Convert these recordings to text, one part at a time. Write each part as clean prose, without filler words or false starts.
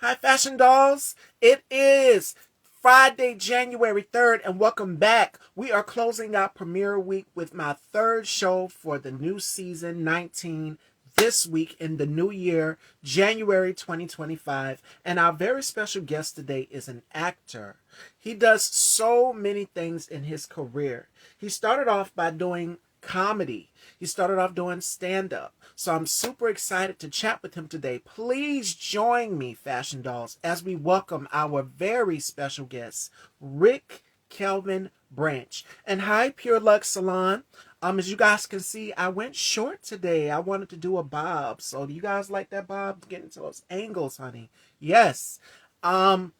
Hi, Fashion Dolls. It is Friday, January 3rd, and welcome back. We are closing out premiere week with my third show for the new season 19 this week in the new year, January 2025. And our very special guest today is an actor. He does so many things in his career. He started off by doing comedy. He started off doing stand up. So I'm super excited to chat with him today. Please join me, Fashion Dolls, as we welcome our very special guest, Rick Kelvin Branch. And hi, Pure Luxe Salon. As you guys can see, I went short today. I wanted to do a bob. So do you guys like that bob? Get into those angles, honey. Yes. Um,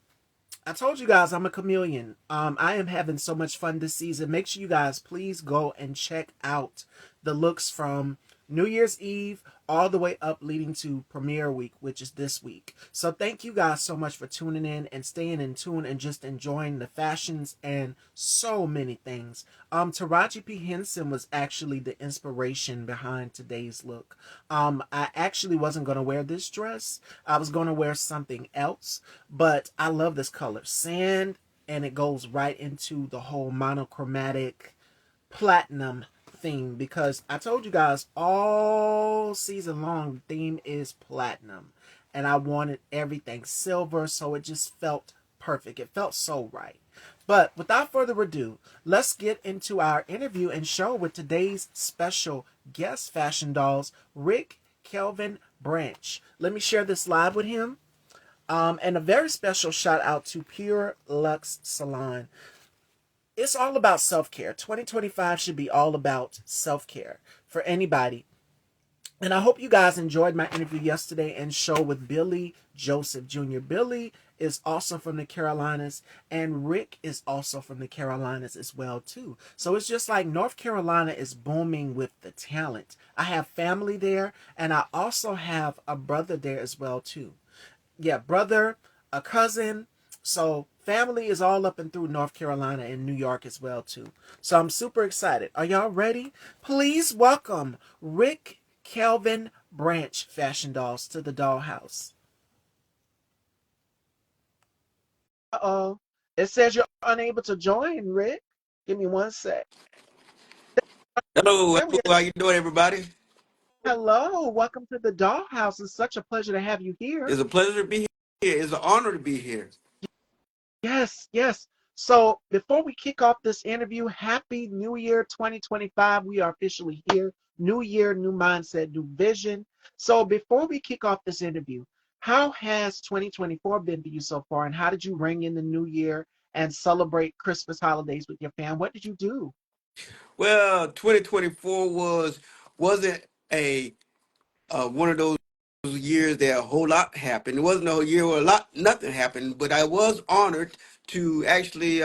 I told you guys I'm a chameleon. I am having so much fun this season. Make sure you guys please go and check out the looks from New Year's Eve all the way up leading to premiere week, which is this week. So thank you guys so much for tuning in and staying in tune and just enjoying the fashions and so many things. Taraji P. Henson was actually the inspiration behind today's look. I actually wasn't gonna wear this dress. I was gonna wear something else, but I love this color, sand, and it goes right into the whole monochromatic platinum theme because I told you guys all season long the theme is platinum and I wanted everything silver, so it just felt perfect. It felt so right. But without further ado, let's get into our interview and show with today's special guest, Fashion Dolls, Rick Kelvin Branch. Let me share this live with him. And a very special shout out to Pure Luxe Salon. It's all about self-care. 2025 should be all about self-care for anybody. And I hope you guys enjoyed my interview yesterday and show with Billy Joseph Jr. Billy is also from the Carolinas, and Rick is also from the Carolinas as well too. So it's just like North Carolina is booming with the talent. I have family there, and I also have a brother there as well too. Yeah, brother, a cousin. So family is all up and through North Carolina and New York as well too. So I'm super excited. Are y'all ready? Please welcome Rick Kelvin Branch, Fashion Dolls, to the dollhouse. Uh-oh. It says you're unable to join, Rick. Give me one sec. Hello, There we are. how you doing, everybody? Hello. Welcome to the dollhouse. It's such a pleasure to have you here. It's a pleasure to be here. It's an honor to be here. Yes, yes. So before we kick off this interview, Happy New Year 2025. We are officially here. New year, new mindset, new vision. So before we kick off this interview, how has 2024 been for you so far? And how did you ring in the new year and celebrate Christmas holidays with your fam? What did you do? Well, 2024 wasn't a one of those years that a whole lot happened. It wasn't a year where a lot nothing happened, but I was honored to actually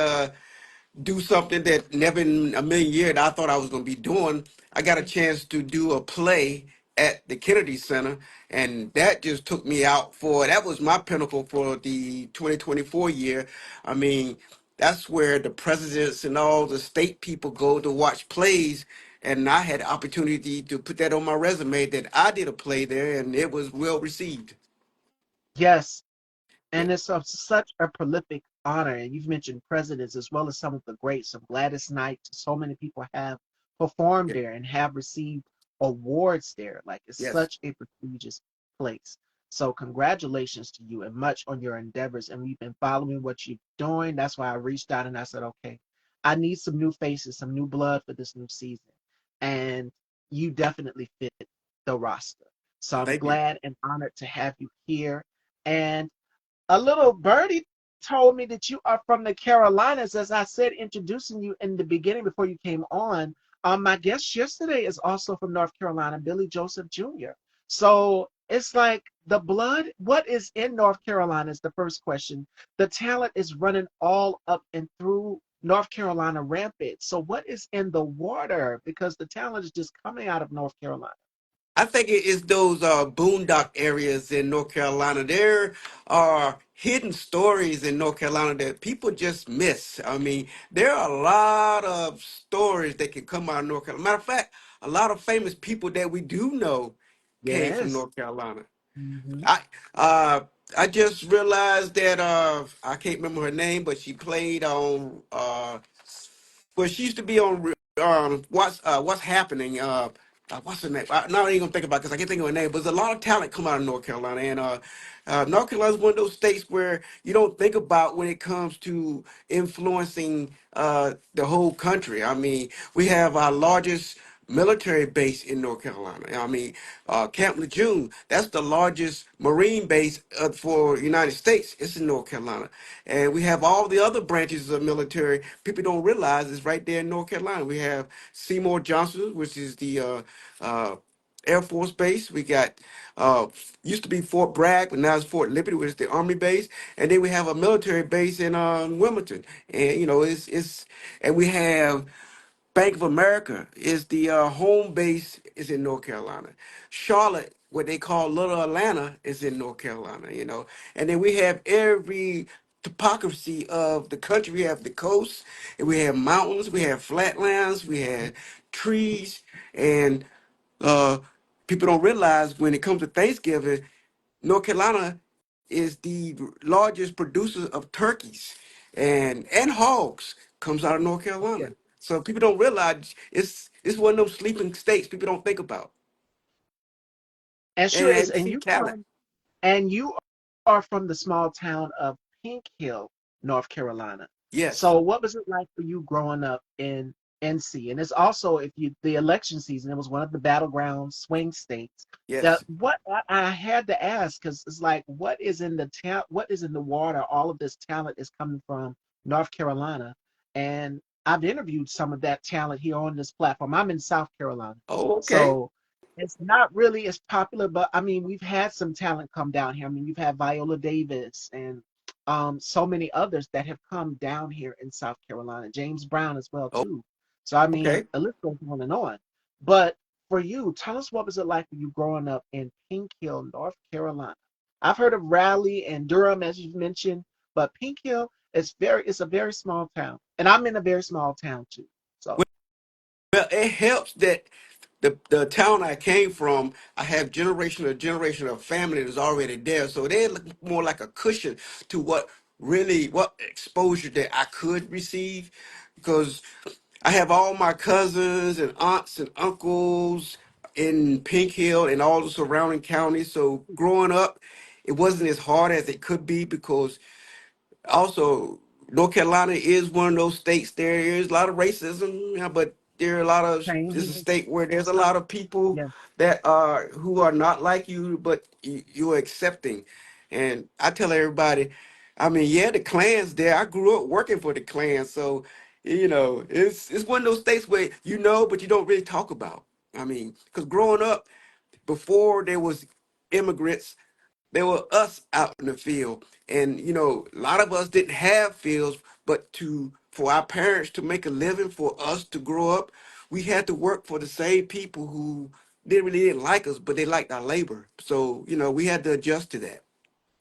do something that never in a million years I thought I was going to be doing. I got a chance to do a play at the Kennedy Center, and that just took me out for that was my pinnacle for the 2024 year. I mean, that's where the presidents and all the state people go to watch plays. And I had the opportunity to put that on my resume that I did a play there, and it was well received. Yes, Yeah. and it's of such a prolific honor. And you've mentioned presidents as well as some of the greats of Gladys Knight. So many people have performed Yeah. there and have received awards there. Like it's Yes. such a prestigious place. So congratulations to you and much on your endeavors. And we've been following what you're doing. That's why I reached out and I said, okay, I need some new faces, some new blood for this new season. And you definitely fit the roster. So I'm Thank you. glad and honored to have you here. And a little birdie told me that you are from the Carolinas, as I said, introducing you in the beginning before you came on. My guest yesterday is also from North Carolina, Billy Joseph Jr. So it's like the blood, what is in North Carolina is the first question. The talent is running all up and through North Carolina rampant. So what is in the water? Because the talent is just coming out of North Carolina. I think it is those boondock areas in North Carolina. There are hidden stories in North Carolina that people just miss. I mean, there are a lot of stories that can come out of North Carolina. Matter of fact, a lot of famous people that we do know came from Yes. North Carolina. Hmm. I uh I just realized that I can't remember her name, but she played on well, she used to be on what's happening. What's her name? I'm not even gonna think about because I can't think of her name. But there's a lot of talent come out of North Carolina, and North Carolina is one of those states where you don't think about when it comes to influencing the whole country. I mean, we have our largest military base in North Carolina. I mean, Camp Lejeune, that's the largest Marine base for United States. It's in North Carolina. And we have all the other branches of military. People don't realize it's right there in North Carolina. We have Seymour Johnson, which is the uh, Air Force Base. We got uh, used to be Fort Bragg, but now it's Fort Liberty, which is the Army base. And then we have a military base in Wilmington. And you know, it's and we have Bank of America is the home base is in North Carolina. Charlotte, what they call Little Atlanta, is in North Carolina. You know, and then we have every topography of the country. We have the coast, and we have mountains, we have flatlands, we have trees, and uh, people don't realize when it comes to Thanksgiving, North Carolina is the largest producer of turkeys and hogs comes out of North Yeah. Carolina. So people don't realize it's one of those sleeping states people don't think about. And sure is, And and see you talent. from and you are from the small town of Pink Hill, North Carolina. Yes, So what was it like for you growing up in NC? And it's also, if you the election season, it was one of the battleground swing states. That yes. what I had to ask, because it's like, what is in the town? What is in the water? All of this talent is coming from North Carolina, and I've interviewed some of that talent here on this platform. I'm in South Carolina, Oh, okay. so it's not really as popular, but I mean, we've had some talent come down here. I mean, you've had Viola Davis and so many others that have come down here in South Carolina. James Brown as well Oh, too. So I mean, okay. the list goes on and on. But for you, tell us what was it like for you growing up in Pink Hill, North Carolina? I've heard of Raleigh and Durham, as you've mentioned, but Pink Hill is it's a very small town, and I'm in a very small town too. So Well, it helps that the town I came from, I have generation of family that's already there, so they look more like a cushion to what exposure that I could receive, because I have all my cousins and aunts and uncles in Pink Hill and all the surrounding counties. So growing up, it wasn't as hard as it could be because also, North Carolina is one of those states. There is a lot of racism, yeah, but there are a lot of. same It's a here. state where there's a lot of people Yeah, that are who are not like you, but you're accepting. And I tell everybody, I mean, yeah, the Klan's there. I grew up working for the Klan, so you know, it's one of those states where you know, but you don't really talk about. I mean, because growing up before there was immigrants, there were us out in the field, and you know, a lot of us didn't have fields, but to for our parents to make a living, for us to grow up, we had to work for the same people who didn't like us, but they liked our labor. So you know, we had to adjust to that.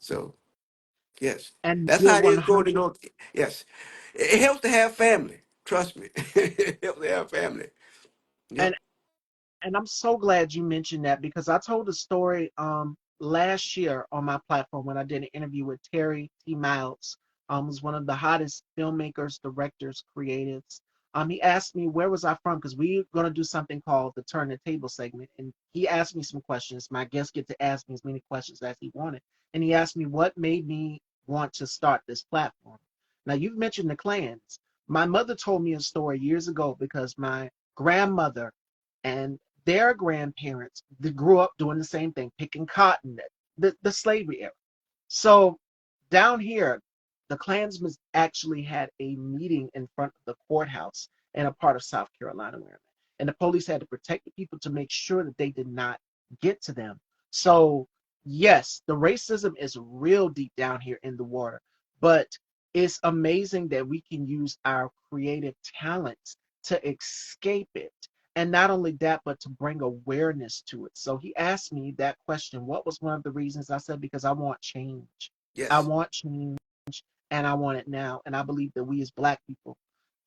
So yes, and that's you're how it is growing 100. to North. Yes, it helps to have family. Trust me, it helps to have family. And Yep. And I'm so glad you mentioned that because I told a story last year on my platform when I did an interview with Terry T. Miles, who's one of the hottest filmmakers, directors, creatives. He asked me where was I from because we're gonna do something called the Turn the Table segment, and he asked me some questions. My guests get to ask me as many questions as he wanted, and he asked me what made me want to start this platform. Now you've mentioned the clans. My mother told me a story years ago because my grandmother and their grandparents that grew up doing the same thing, picking cotton, the slavery era. So down here, the Klansmen actually had a meeting in front of the courthouse in a part of South Carolina where I'm at. And the police had to protect the people to make sure that they did not get to them. So, yes, the racism is real deep down here in the water, but it's amazing that we can use our creative talents to escape it. And not only that, but to bring awareness to it. So he asked me that question, what was one of the reasons? I said, because I want change. I Yes. want change and I want it now. And I believe that we as Black people,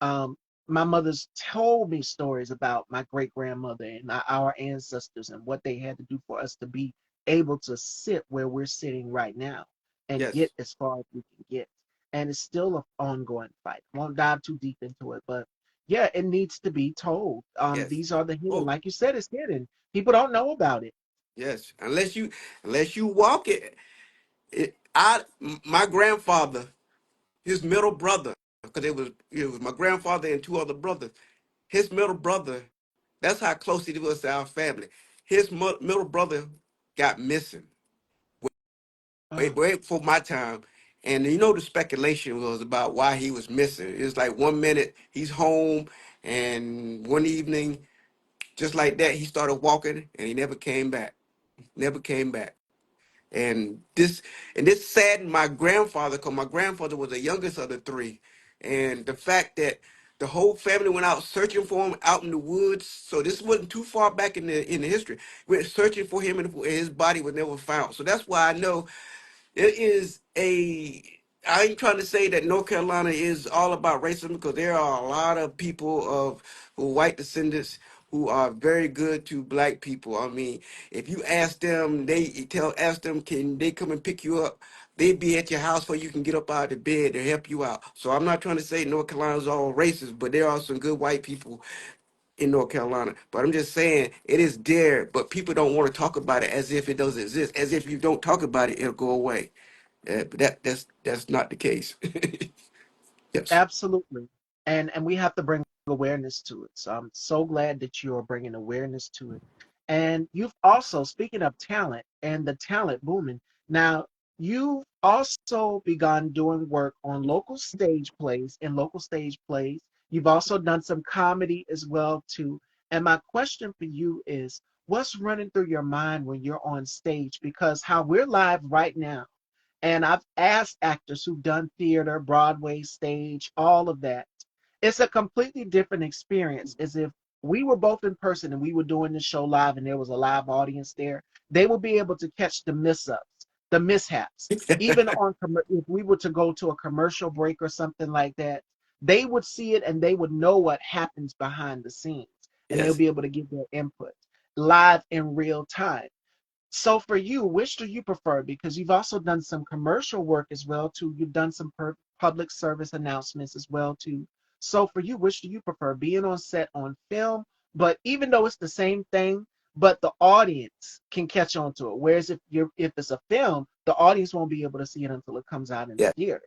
um, my mother's told me stories about my great grandmother and our ancestors and what they had to do for us to be able to sit where we're sitting right now and get Yes. as far as we can get. And it's still an ongoing fight. I won't dive too deep into it, but yeah, it needs to be told. Yes. These are the hidden, Oh, like you said, it's hidden. People don't know about it. yes. Unless you walk it, my grandfather, his middle brother, because it was my grandfather and two other brothers. His middle brother, that's how close he was to our family. His middle brother got missing way, Oh, way before my time. And the speculation was about why he was missing. It was like one minute he's home, and one evening, just like that, he started walking, and he never came back. Never came back. And this saddened my grandfather because my grandfather was the youngest of the three, and the fact that the whole family went out searching for him out in the woods. So this wasn't too far back in the history. Went searching for him, and his body was never found. So that's why I know it is a. I ain't trying to say that North Carolina is all about racism because there are a lot of people of who white descendants who are very good to black people. I mean, if you ask them, ask them, can they come and pick you up? They'd be at your house before you can get up out of bed to help you out. So I'm not trying to say North Carolina's all racist, but there are some good white people in North Carolina. But I'm just saying it is there, but people don't want to talk about it as if it doesn't exist. As if you don't talk about it, it'll go away. But that's not the case. Yes. absolutely. And we have to bring awareness to it. So I'm so glad that you are bringing awareness to it. And you've also, speaking of talent and the talent booming, now you've also begun doing work on local stage plays and local stage plays. You've also done some comedy as well too. And my question for you is, what's running through your mind when you're on stage? Because how we're live right now, and I've asked actors who've done theater, Broadway, stage, all of that. It's a completely different experience as if we were both in person and we were doing the show live and there was a live audience there. They would be able to catch the miss-ups, the mishaps. Even on if we were to go to a commercial break or something like that, they would see it and they would know what happens behind the scenes and they'll Yes. be able to give their input live in real time. So for you, which do you prefer? Because you've also done some commercial work as well too. You've done some public service announcements as well too. So for you, which do you prefer? Being on set on film, but even though it's the same thing, but the audience can catch on to it. Whereas if it's a film, the audience won't be able to see it until it comes out in the Yes. theaters.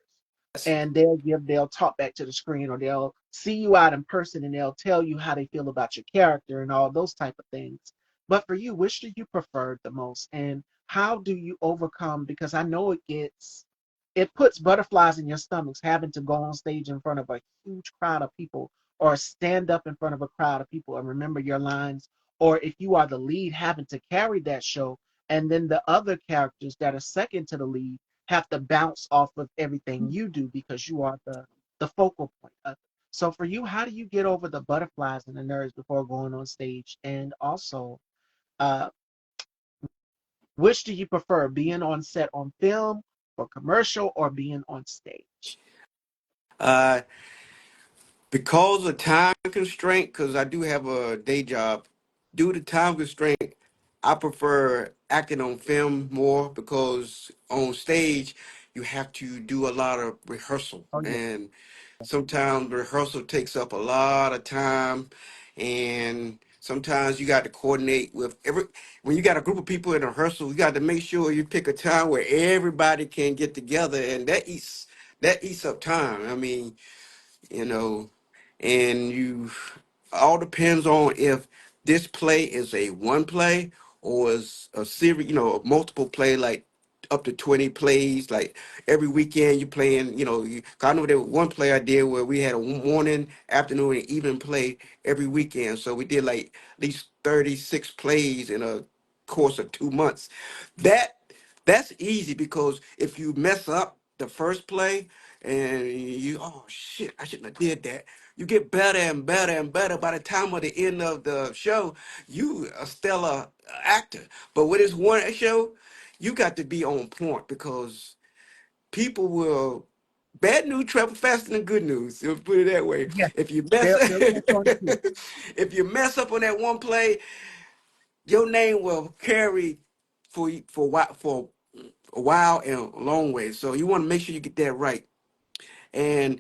And they'll talk back to the screen or they'll see you out in person and they'll tell you how they feel about your character and all those type of things. But for you, which do you prefer the most? And how do you overcome? Because I know it puts butterflies in your stomachs having to go on stage in front of a huge crowd of people or stand up in front of a crowd of people and remember your lines. Or if you are the lead, having to carry that show, and then the other characters that are second to the lead have to bounce off of everything you do because you are the focal point of it. So for you, how do you get over the butterflies and the nerves before going on stage? And also, uh, which do you prefer, being on set on film or commercial or being on stage? Uh, because of time constraint, because I do have a day job, due to time constraint, I prefer acting on film more because on stage you have to do a lot of rehearsal, Oh yeah, and sometimes rehearsal takes up a lot of time, and sometimes you got to coordinate with every when you got a group of people in a rehearsal, you got to make sure you pick a time where everybody can get together, and that eats up time. I mean, you know, and you all depends on if this play is a one play or is a series, a multiple play, like up to 20 plays. Like every weekend you playing, 'cause I know there was one play I did where we had a morning, afternoon, and evening play every weekend. So we did like at least 36 plays in a course of 2 months. That that's easy because if you mess up the first play and oh shit, I shouldn't have did that. You get better and better and better. By the time of the end of the show, you a stellar actor. But with this one show, you got to be on point because people will bad news travel faster than good news. Let's put it that way. yeah, If you mess they'll catch on to if you mess up on that one play, your name will carry for a while and a long way. So you want to make sure you get that right. And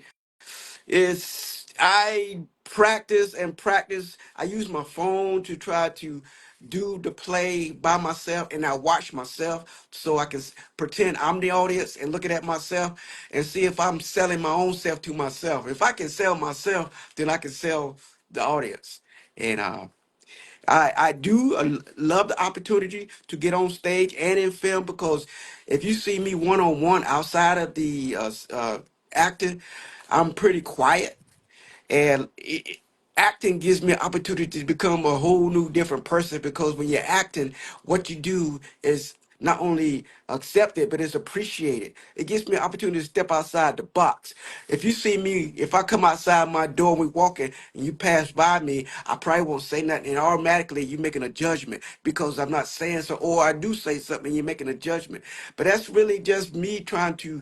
I practice and practice. I use my phone to try to do the play by myself, and I watch myself so I can pretend I'm the audience and looking at myself and see if I'm selling my own self to myself. If I can sell myself, then I can sell the audience. And I do love the opportunity to get on stage and in film, because if you see me one on one outside of the acting, I'm pretty quiet, and acting gives me an opportunity to become a whole new different person, because when you're acting, what you do is not only accepted but it's appreciated. It gives me an opportunity to step outside the box. If you see me, if I come outside my door and we walking and you pass by me, I probably won't say nothing, and automatically you're making a judgment because I'm not saying so, or I do say something and you're making a judgment. But that's really just me trying to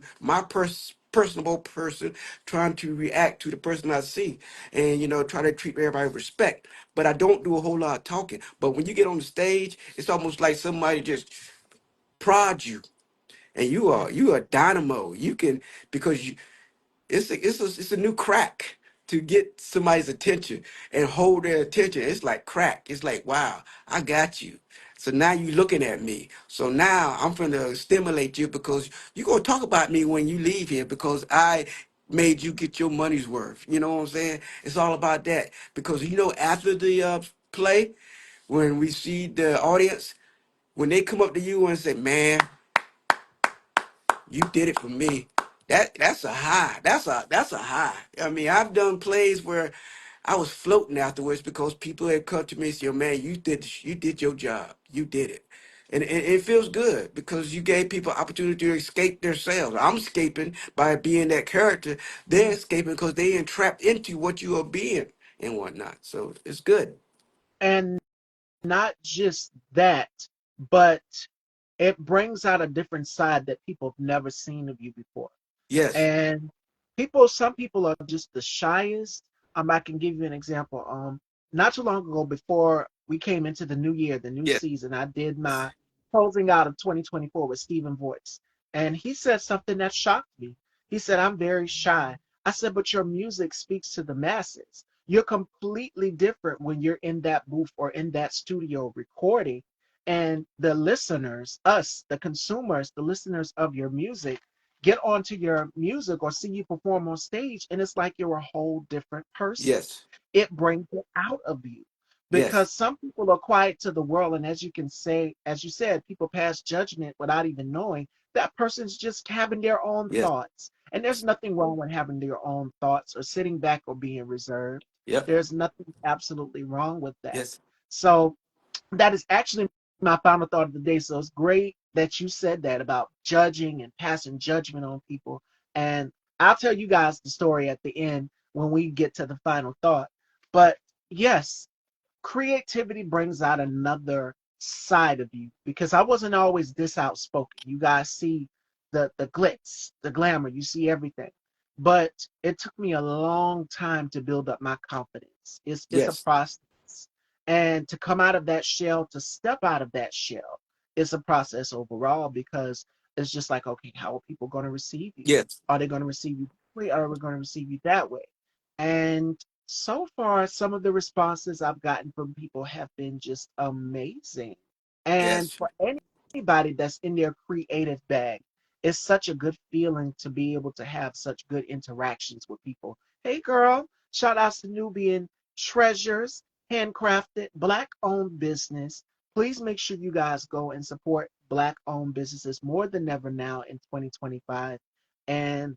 personable person, trying to react to the person I see, and try to treat everybody with respect. But I don't do a whole lot of talking. But when you get on the stage, it's almost like somebody just prod you, and you are dynamo. You can, because it's a new crack to get somebody's attention and hold their attention. It's like crack. It's like, wow, I got you. So now you looking at me. So now I'm gonna stimulate you, because you're gonna talk about me when you leave here, because I made you get your money's worth. You know what I'm saying? It's all about that. Because after the play, when we see the audience, when they come up to you and say, man, you did it for me. That's a high. That's a high. I mean, I've done plays where I was floating afterwards, because people had come to me and said, "Man, you did your job. You did it." And it feels good, because you gave people opportunity to escape themselves. I'm escaping by being that character. They're escaping because they entrapped into what you are being and whatnot. So it's good. And not just that, but it brings out a different side that people have never seen of you before. Yes. And some people are just the shyest. I can give you an example. Not too long ago, before we came into the new year, the new Yes. season, I did my closing out of 2024 with Stephen Voice, and he said something that shocked me. He said, "I'm very shy." I said, "But your music speaks to the masses. You're completely different when you're in that booth or in that studio recording, and the listeners, us, the consumers, the listeners of your music, get onto your music or see you perform on stage, and it's like you're a whole different person. Yes. It brings it out of you, Yes. because some people are quiet to the world, and as you can say, as you said, people pass judgment without even knowing that person's just having their own Yes. thoughts. And there's nothing wrong with having their own thoughts or sitting back or being reserved. Yep. There's nothing absolutely wrong with that. Yes. So that is actually my final thought of the day. So it's great that you said that about judging and passing judgment on people. And I'll tell you guys the story at the end when we get to the final thought. But yes, creativity brings out another side of you, because I wasn't always this outspoken. You guys see the glitz, the glamour, you see everything. But it took me a long time to build up my confidence. It's a Yes. process. And to come out of that shell, to step out of that shell, is a process overall, because it's just like, okay, how are people going to receive you? Yes. Are they going to receive you this way? Or are we going to receive you that way? And so far, some of the responses I've gotten from people have been just amazing. And Yes. for anybody that's in their creative bag, it's such a good feeling to be able to have such good interactions with people. Hey, girl, shout outs to Nubian Treasures, handcrafted, black owned business. Please make sure you guys go and support black owned businesses more than ever now in 2025. And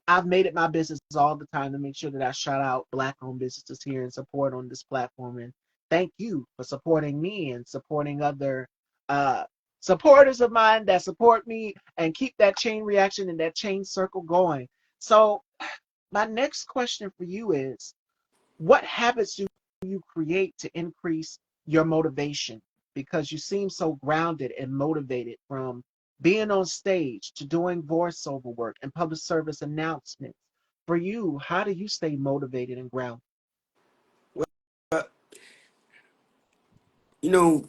I've made it my business all the time to make sure that I shout out black owned businesses here and support on this platform. And thank you for supporting me and supporting other uh, supporters of mine that support me and keep that chain reaction and that chain circle going. So, my next question for you is, what habits do you create to increase your motivation? Because you seem so grounded and motivated, from being on stage to doing voiceover work and public service announcements. For you, how do you stay motivated and grounded? Well, you know,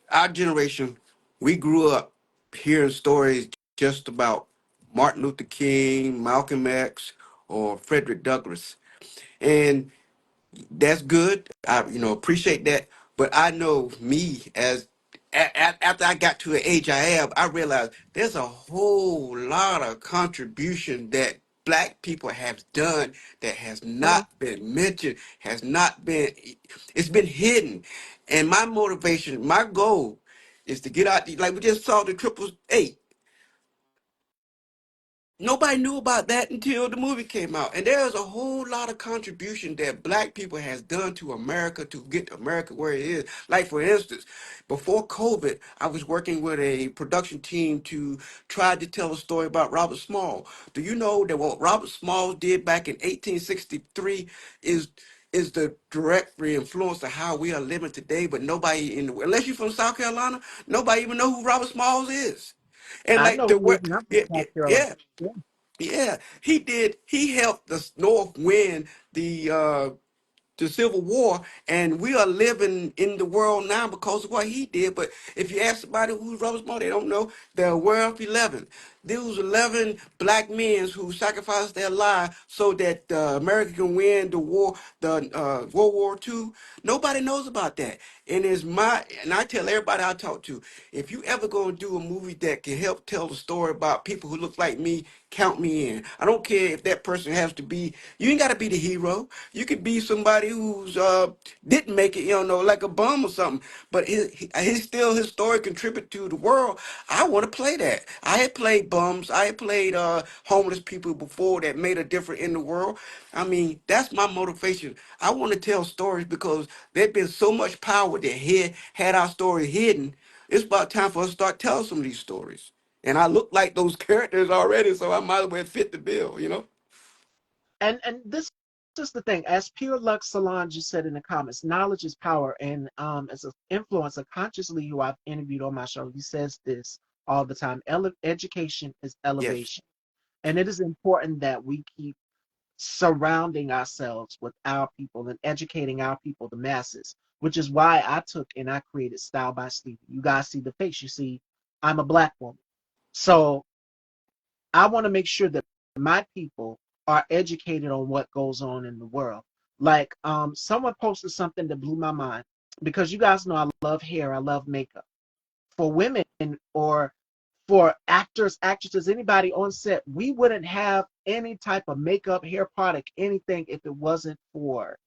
our generation, we grew up hearing stories just about Martin Luther King, Malcolm X, or Frederick Douglass. And that's good. I appreciate that. But I know me as after I got to the age I have, I realized there's a whole lot of contribution that black people have done that has Come on. not been mentioned, has not been, it's been hidden. And my motivation, my goal is to get out, like we just saw the triple eight. Nobody knew about that until the movie came out. And there's a whole lot of contribution that black people has done to America to get America where it is. Like for instance, before COVID, I was working with a production team to try to tell a story about Robert Small. Do you know that what Robert Small did back in 1863 is the direct influence of how we are living today, but nobody unless you're from South Carolina, nobody even know who Robert Smalls is. And I like know the who is work, not from yeah, yeah, South Carolina. yeah. Yeah. Yeah, he did. He helped the North win the Civil War, and we are living in the world now because of what he did. But if you ask somebody who's Robert Small, they don't know. They're aware of 11. Those 11 black men who sacrificed their lives so that America can win the war, the World War II. Nobody knows about that. And I tell everybody I talk to, if you ever gonna do a movie that can help tell the story about people who look like me, count me in. I don't care if that person has to be. You ain't gotta be the hero. You could be somebody who's didn't make it, like a bum or something. But his story contribute to the world. I want to play that. I had played bums. I had played homeless people before that made a difference in the world. I mean, that's my motivation. I want to tell stories because there's been so much power that had our story hidden. It's about time for us to start telling some of these stories. And I look like those characters already, so I might as well fit the bill. And this is the thing. As Pure Lux Solange just said in the comments, knowledge is power. And as an influencer, consciously who I've interviewed on my show, he says this all the time. Education is Yes. elevation. And it is important that we keep surrounding ourselves with our people and educating our people, the masses, which is why I took and I created Style by Stevie. You guys see the face. You see, I'm a black woman. So I want to make sure that my people are educated on what goes on in the world. Like someone posted something that blew my mind because you guys know I love hair, I love makeup. For women or for actors, actresses, anybody on set, we wouldn't have any type of makeup, hair product, anything if it wasn't for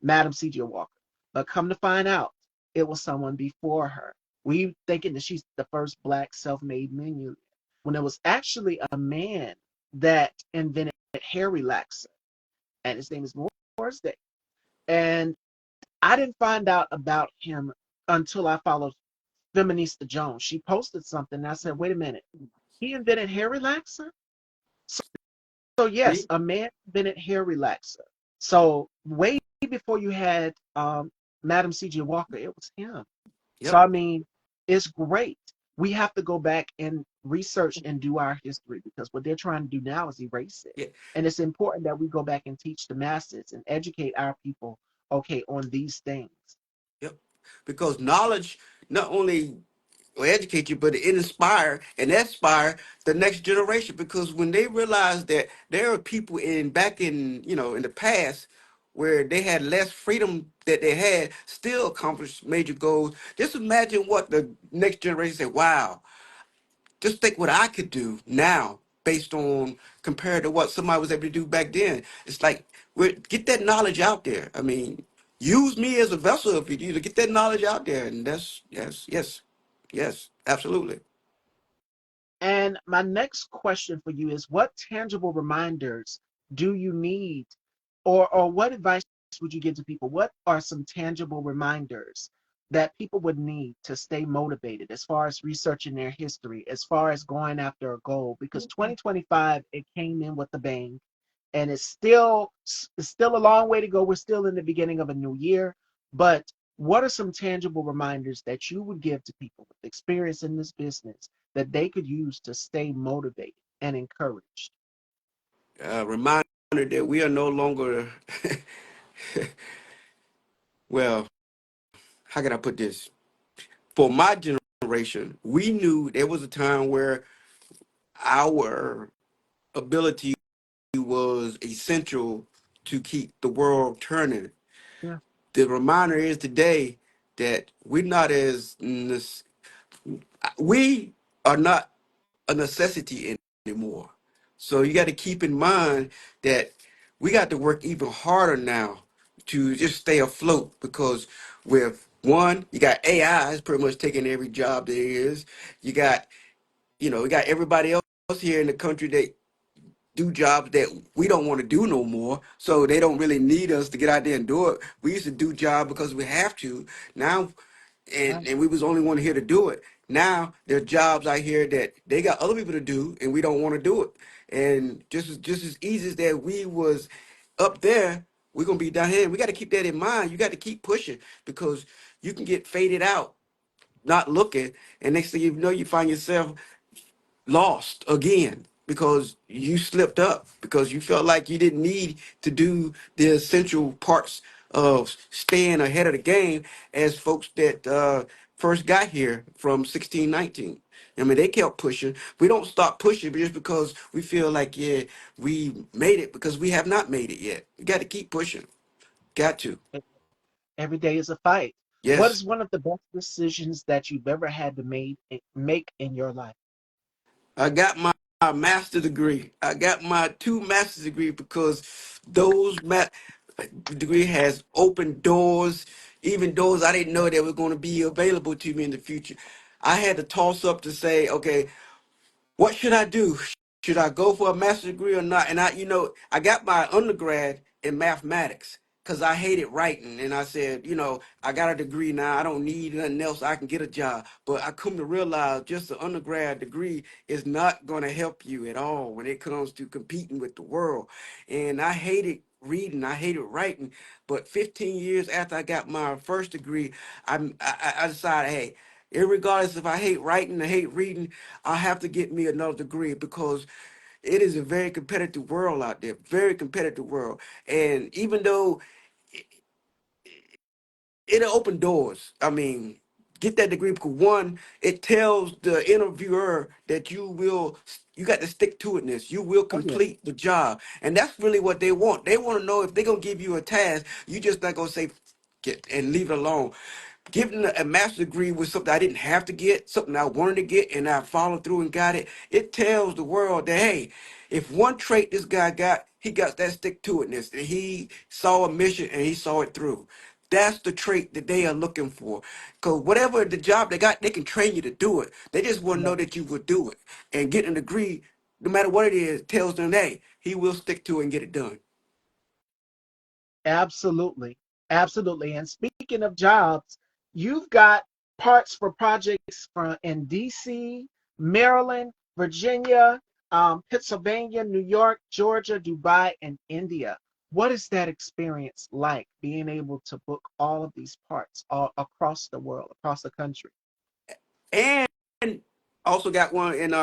Madam C.J. Walker. But come to find out, it was someone before her. We thinking that she's the first black self-made millionaire when it was actually a man that invented hair relaxer, and his name is Morris Day. And I didn't find out about him until I followed Feminista Jones. She posted something, and I said, "Wait a minute, he invented hair relaxer." So yes, See? a man invented hair relaxer. So way before you had Madam C.J. Walker, it was him. So Yep. I mean, it's great. We have to go back and research and do our history because what they're trying to do now is erase it. Yeah. And it's important that we go back and teach the masses and educate our people, okay, on these things. Yep. Because knowledge not only will educate you, but it inspire the next generation. Because when they realize that there are people back in the past where they had less freedom that they had, still accomplished major goals. Just imagine what the next generation say. Wow, just think what I could do now based on compared to what somebody was able to do back then. It's like get that knowledge out there. I mean, use me as a vessel if you do to get that knowledge out there. And that's yes, yes, yes, absolutely. And my next question for you is what tangible reminders do you need or what advice would you give to people? What are some tangible reminders that people would need to stay motivated as far as researching their history, as far as going after a goal? Because 2025 it came in with a bang and it's still a long way to go. We're still in the beginning of a new year, but what are some tangible reminders that you would give to people with experience in this business that they could use to stay motivated and encouraged? Reminder that we are no longer well, how can I put this? For my generation. generation, we knew there was a time where our ability was essential to keep the world turning. Yeah. The reminder is today that we are not a necessity anymore. So you got to keep in mind that we got to work even harder now to just stay afloat because with one, you got AI is pretty much taking every job there is. You got, we got everybody else here in the country that do jobs that we don't want to do no more. So they don't really need us to get out there and do it. We used to do jobs because we have to. Now Right. and we was the only one here to do it. Now there are jobs out here that they got other people to do, and we don't want to do it. And just as easy as that we was up there, we're gonna be down here. We got to keep that in mind. You got to keep pushing because you can get faded out not looking, and next thing you know, you find yourself lost again because you slipped up because you felt like you didn't need to do the essential parts of staying ahead of the game as folks that first got here from 1619. I mean, they kept pushing. We don't stop pushing just because we feel like, yeah, we made it because we have not made it yet. We got to keep pushing. Got to. E- Every day is a fight. What Yes. is one of the best decisions that you've ever had to make in your life? I got my master's degree. I got my two master's degree because those degree has opened doors, even doors I didn't know that were going to be available to me in the future. I had to toss up to say, okay, what should I do? Should I go for a master's degree or not? And I got my undergrad in mathematics because I hated writing. And I said, I got a degree now. I don't need nothing else. I can get a job. But I come to realize just the undergrad degree is not going to help you at all when it comes to competing with the world. And I hated reading. I hated writing. But 15 years after I got my first degree, I decided, hey, irregardless if I hate writing or hate reading, I have to get me another degree because it is a very competitive world out there, very competitive world. And even though it'll open doors, I mean, get that degree because one, it tells the interviewer that you got to stick to itness. You will Oh yeah. complete the job. And that's really what they want. They want to know if they're going to give you a task, you just not going to say, get and leave it alone. Getting a master's degree was something I didn't have to get, something I wanted to get, and I followed through and got it. It tells the world that, hey, if one trait this guy got, he got that stick to itness. And he saw a mission and he saw it through. That's the trait that they are looking for. Because whatever the job they got, they can train you to do it. They just want to know Right. that you will do it. And getting a degree, no matter what it is, tells them, hey, he will stick to it and get it done. Absolutely. Absolutely. And speaking of jobs, you've got parts for projects from in DC, Maryland, Virginia, Pennsylvania, New York, Georgia, Dubai, and India. What is that experience like being able to book all of these parts all across the world, across the country? And also got one in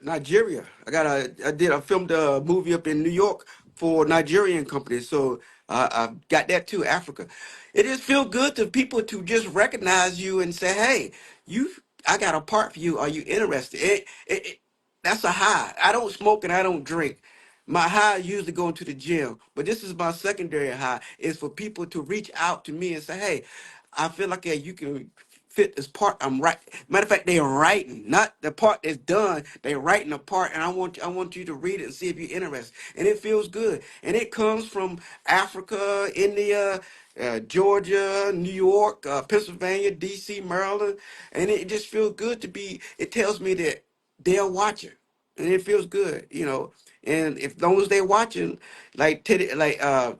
Nigeria. I did I filmed a movie up in New York for Nigerian companies, so I got that too. Africa, it just feel good to people to just recognize you and say, "Hey, you, I got a part for you. Are you interested?" That's a high. I don't smoke and I don't drink. My high usually going to the gym, but this is my secondary high. Is for people to reach out to me and say, "Hey, I feel like you can fit this part. I'm right. Matter of fact, they're writing, not the part that's done. They're writing a part, and I want you to read it and see if you're interested. And it feels good. And it comes from Africa, India, Georgia, New York, Pennsylvania, D.C., Maryland, and it just feels good to be. It tells me that they're watching, and it feels good. And if long as they're watching, like Teddy, long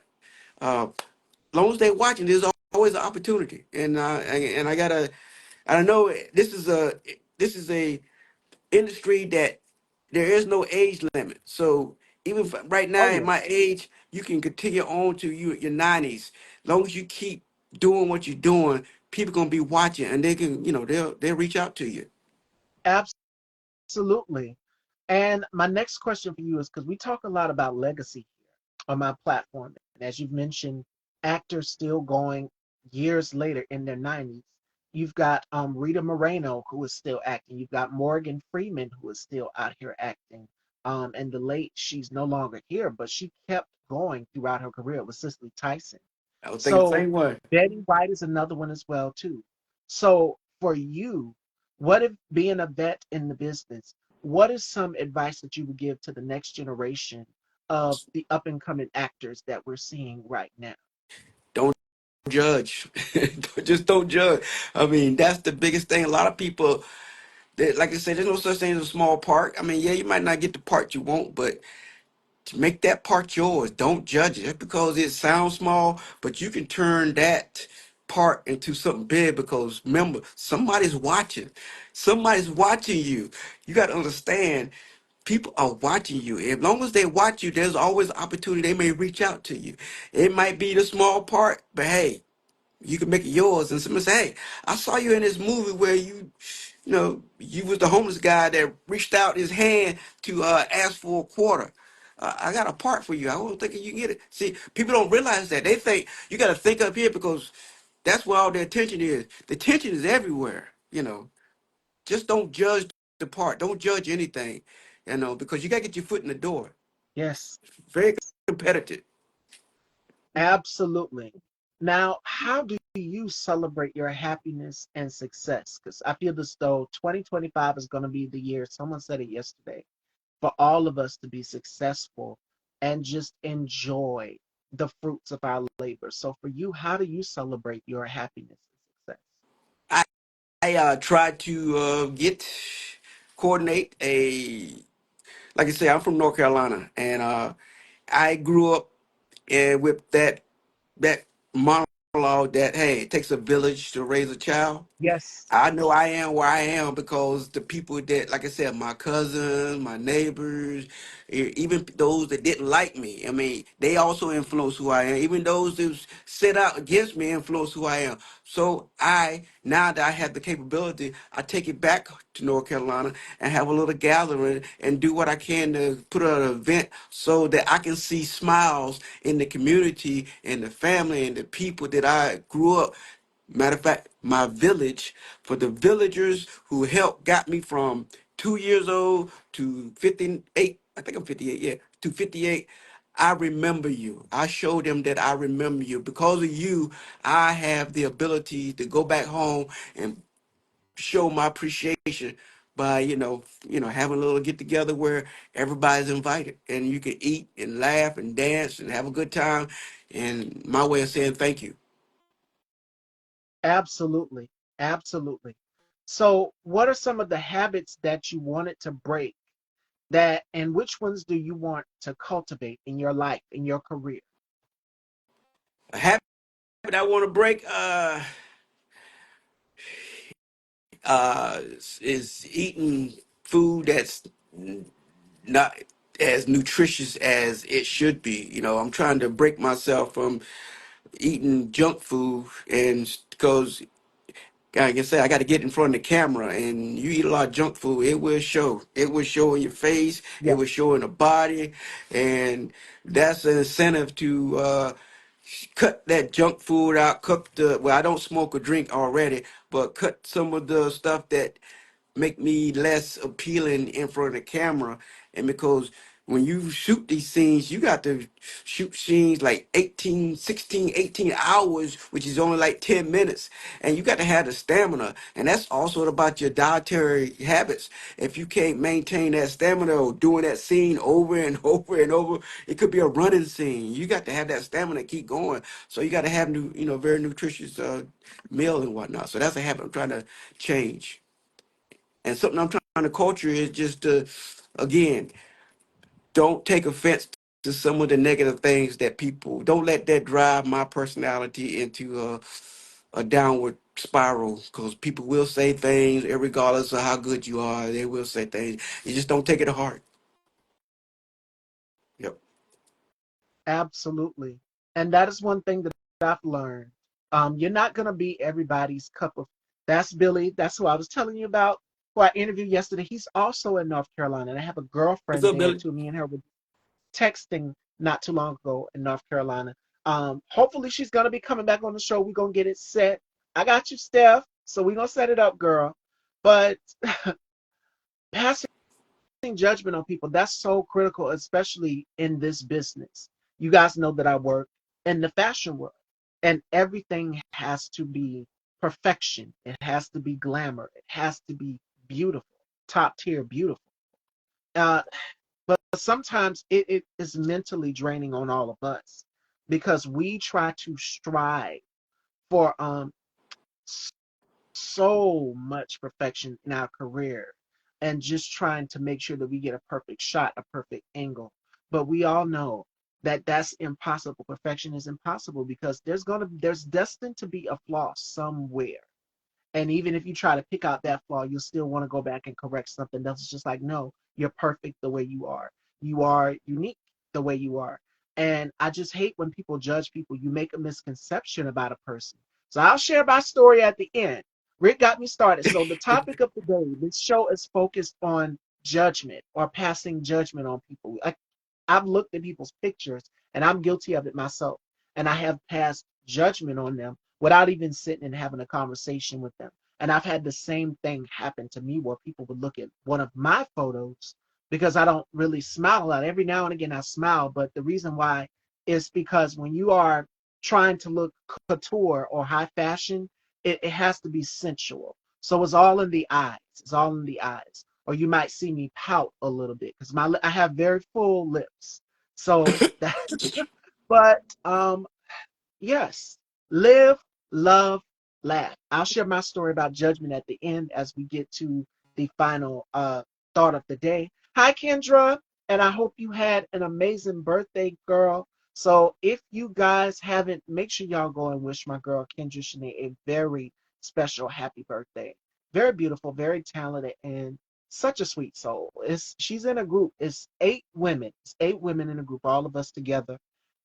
as they're watching, there's always an opportunity. And I know this is a industry that there is no age limit. So even right now Oh at yeah. my age, you can continue on to your 90s. Long as you keep doing what you're doing, people gonna be watching, and they can they'll reach out to you. Absolutely. And my next question for you is because we talk a lot about legacy here on my platform. And as you've mentioned, actors still going years later in their 90s. You've got Rita Moreno, who is still acting. You've got Morgan Freeman, who is still out here acting. And the late, she's no longer here, but she kept going throughout her career. It was Cicely Tyson. I was thinking the So same way. Betty White is another one as well too. So for you, what if being a vet in the business, what is some advice that you would give to the next generation of the up and coming actors that we're seeing right now? Don't judge. Just don't judge. I mean, that's the biggest thing. A lot of people, like I said, there's no such thing as a small part. I mean, yeah, you might not get the part you want, but to make that part yours. Don't judge it just because it sounds small, but you can turn that part into something big because remember, somebody's watching. Somebody's watching you. You got to understand, people are watching you. As long as they watch you, there's always opportunity. They may reach out to you. It might be the small part, but hey, you can make it yours. And someone say, hey, I saw you in this movie where you was the homeless guy that reached out his hand to ask for a quarter. I got a part for you. I was thinking you can get it. See, people don't realize that. They think you got to think up here because that's where all their attention is. The attention is everywhere. Just don't judge the part. Don't judge anything, because you got to get your foot in the door. Yes, Very competitive. absolutely. Now, how do you celebrate your happiness and success? Because I feel as though 2025 is going to be the year, someone said it yesterday, for all of us to be successful and just enjoy the fruits of our labor. So for you, how do you celebrate your happiness and success? I, I tried to coordinate like I say, I'm from North Carolina, and I grew up with that monologue that hey, it takes a village to raise a child. Yes, I know I am where I am because the people that, like I said, my cousins, my neighbors, even those that didn't like me, I mean, they also influence who I am. Even those that set out against me influence who I am. So now that I have the capability, I take it back to North Carolina and have a little gathering and do what I can to put on an event so that I can see smiles in the community and the family and the people that I grew up. Matter of fact, my village, for the villagers who helped got me from 2 years old to 58, I think I'm 58, yeah, to 58. I remember you. I showed them that I remember you. Because of you, I have the ability to go back home and show my appreciation by, having a little get together where everybody's invited and you can eat and laugh and dance and have a good time. And my way of saying thank you. absolutely. Absolutely. So what are some of the habits that you wanted to break that, and which ones do you want to cultivate in your life, in your career? A habit I want to break is eating food that's not as nutritious as it should be. I'm trying to break myself from eating junk food, and because like I said, I got to get in front of the camera, and you eat a lot of junk food, it will show. It will show in your face. It Yeah, will show in the body, and that's an incentive to cut that junk food out. Well, I don't smoke or drink already, but cut some of the stuff that make me less appealing in front of the camera. And because when you shoot these scenes, you got to shoot scenes like 18, 16, 18 hours, which is only like 10 minutes. And you got to have the stamina. And that's also about your dietary habits. If you can't maintain that stamina or doing that scene over and over and over, it could be a running scene. You got to have that stamina to keep going. So you got to have very nutritious meal and whatnot. So that's a habit I'm trying to change. And something I'm trying to culture is just to, again, don't take offense to some of the negative things that people, don't let that drive my personality into a downward spiral because people will say things, regardless of how good you are, they will say things. You just don't take it to heart. Yep. absolutely. And that is one thing that I've learned. You're not going to be everybody's cup of. That's Billy. That's who I was telling you about, who I interviewed yesterday. He's also in North Carolina, and I have a What's girlfriend up, there Billy? too. Me and her were texting not too long ago in North Carolina. Hopefully she's going to be coming back on the show. We're going to get it set. I got you, Steph. So we're gonna set it up, girl. But passing judgment on people, that's so critical, especially in this business. You guys know that I work in the fashion world, and everything has to be perfection. It has to be glamour. It has to be beautiful, top tier beautiful. Uh, but sometimes it is mentally draining on all of us because we try to strive for so much perfection in our career and just trying to make sure that we get a perfect shot, a perfect angle. But we all know that that's impossible. Perfection is impossible because there's destined to be a flaw somewhere. And even if you try to pick out that flaw, you'll still want to go back and correct something else. It's just like, no, you're perfect the way you are. You are unique the way you are. And I just hate when people judge people. You make a misconception about a person. So I'll share my story at the end. Rick got me started. So the topic of the day, this show is focused on judgment or passing judgment on people. I've looked at people's pictures and I'm guilty of it myself. And I have passed judgment on them without even sitting and having a conversation with them. And I've had the same thing happen to me where people would look at one of my photos because I don't really smile a lot. Every now and again I smile, but the reason why is because when you are trying to look couture or high fashion, it has to be sensual. So it's all in the eyes. It's all in the eyes. Or you might see me pout a little bit because I have very full lips. So that, but yes, live, love, laugh. I'll share my story about judgment at the end as we get to the final thought of the day. Hi, Kendra, and I hope you had an amazing birthday, girl. So if you guys haven't, make sure y'all go and wish my girl Kendra Shanae a very special happy birthday. Very beautiful, very talented, and such a sweet soul. She's in a group. It's 8 women. It's 8 women in a group, all of us together,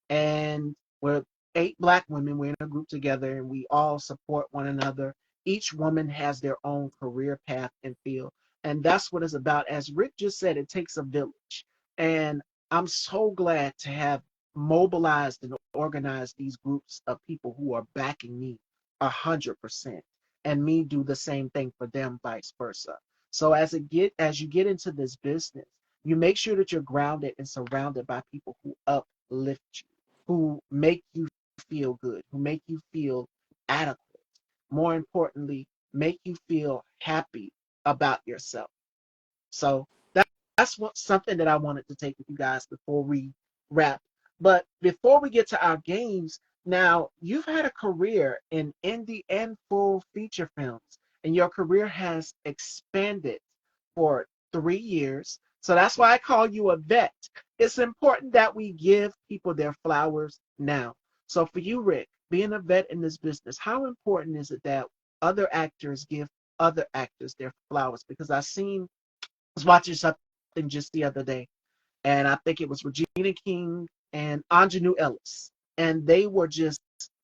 and we're 8 Black women. We're in a group together, and we all support one another. Each woman has their own career path and field, and that's what it's about. As Rick just said, it takes a village, and I'm so glad to have mobilized and organized these groups of people who are backing me 100%, and me do the same thing for them, vice versa. So as you get into this business, you make sure that you're grounded and surrounded by people who uplift you, who make you feel good, who make you feel adequate. More importantly, make you feel happy about yourself. So that's something that I wanted to take with you guys before we wrap. But before we get to our games, now you've had a career in indie and full feature films, and your career has expanded for 3 years. So that's why I call you a vet. It's important that we give people their flowers now. So for you, Rick, being a vet in this business, how important is it that other actors give other actors their flowers? Because was watching something just the other day, and I think it was Regina King and Anjanou Ellis, and they were just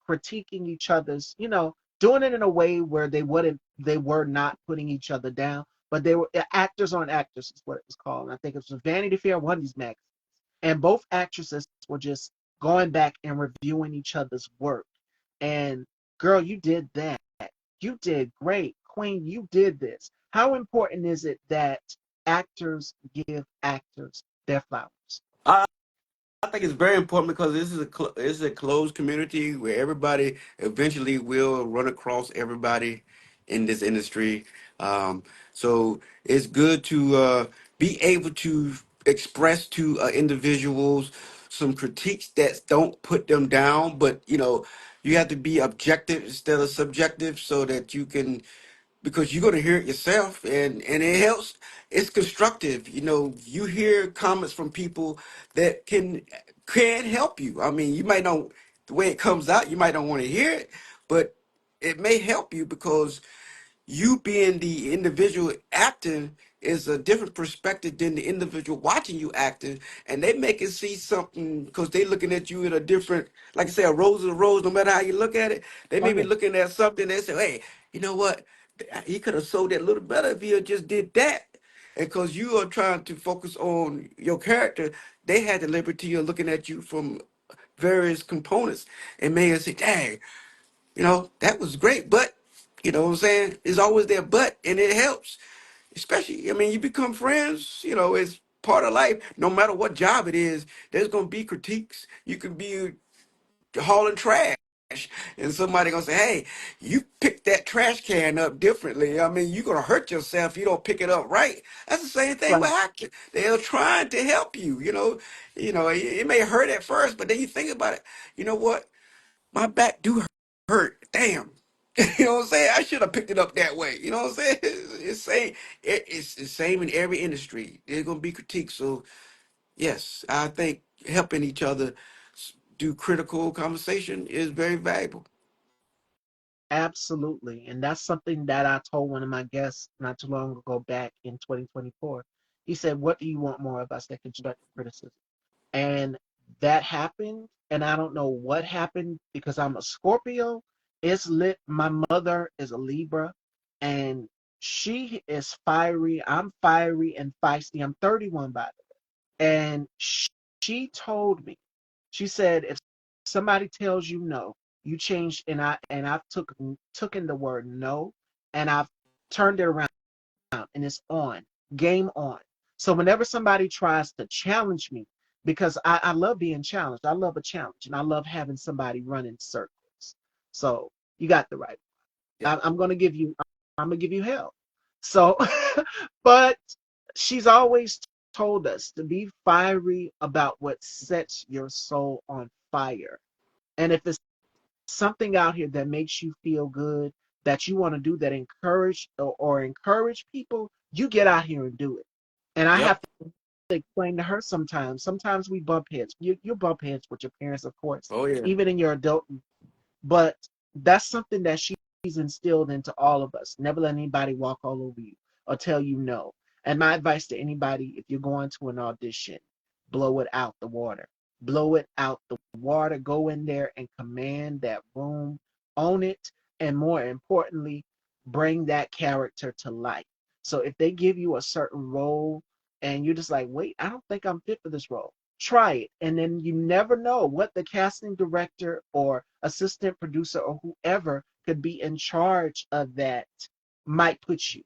critiquing each other's, doing it in a way where they were not putting each other down, but they were actors on actors is what it was called. And I think it was Vanity Fair, one of these magazines, and both actresses were just going back and reviewing each other's work. And girl, you did that. You did great. Queen, you did this. How important is it that actors give actors their flowers? I, I think it's very important because this is a closed community where everybody eventually will run across everybody in this industry. Um, so it's good to be able to express to individuals some critiques that don't put them down, but you have to be objective instead of subjective so that you can, because you're going to hear it yourself, and it helps. It's constructive. You hear comments from people that can help you. I mean, you might not, the way it comes out, you might not want to hear it, but it may help you because you being the individual acting is a different perspective than the individual watching you acting, and they make it see something because they looking at you in a different, like I say, a rose is a rose. No matter how you look at it, they Oh may be yeah. looking at something. They say, hey, you know what, he could have sold that a little better if he had just did that. And because you are trying to focus on your character, they had the liberty of looking at you from various components and may have said, dang, that was great, but You know what I'm saying? It's always there, but and it helps. Especially, I mean, you become friends, it's part of life. No matter what job it is, there's gonna be critiques. You can be hauling trash, and somebody gonna say, "Hey, you picked that trash can up differently. I mean, you're gonna hurt yourself if you don't pick it up right." That's the same thing with Right. acting. They're trying to help you. It may hurt at first, but then you think about it. You know what? My back do hurt. Damn. You know what I'm saying? I should have picked it up that way. You know what I'm saying? It's same. It's the same in every industry. There's gonna be critiques. So yes, I think helping each other do critical conversation is very valuable. Absolutely. And that's something that I told one of my guests not too long ago back in 2024. He said, "What do you want more of us?" That constructive criticism. And that happened. And I don't know what happened because I'm a Scorpio. It's lit. My mother is a Libra and she is fiery. I'm fiery and feisty. I'm 31 by the way. And she told me, she said, if somebody tells you no, you change and I've took in the word no and I've turned it around and it's on, game on. So whenever somebody tries to challenge me, because I love being challenged, I love a challenge, and I love having somebody run in circles. So you got the right. Yeah. I'm gonna give you, I'm gonna give you hell. So, but she's always told us to be fiery about what sets your soul on fire. And if it's something out here that makes you feel good, that you want to do that or encourage people, you get out here and do it. And I have Yep. to explain to her sometimes. Sometimes we bump heads. You bump heads with your parents, of course, Oh yeah. even in your adult. But that's something that she's instilled into all of us. Never let anybody walk all over you or tell you no. And my advice to anybody, if you're going to an audition, blow it out the water. Blow it out the water. Go in there and command that room, own it, and more importantly, bring that character to life. So if they give you a certain role and you're just like, wait, I don't think I'm fit for this role, try it. And then you never know what the casting director or assistant producer or whoever could be in charge of that might put you.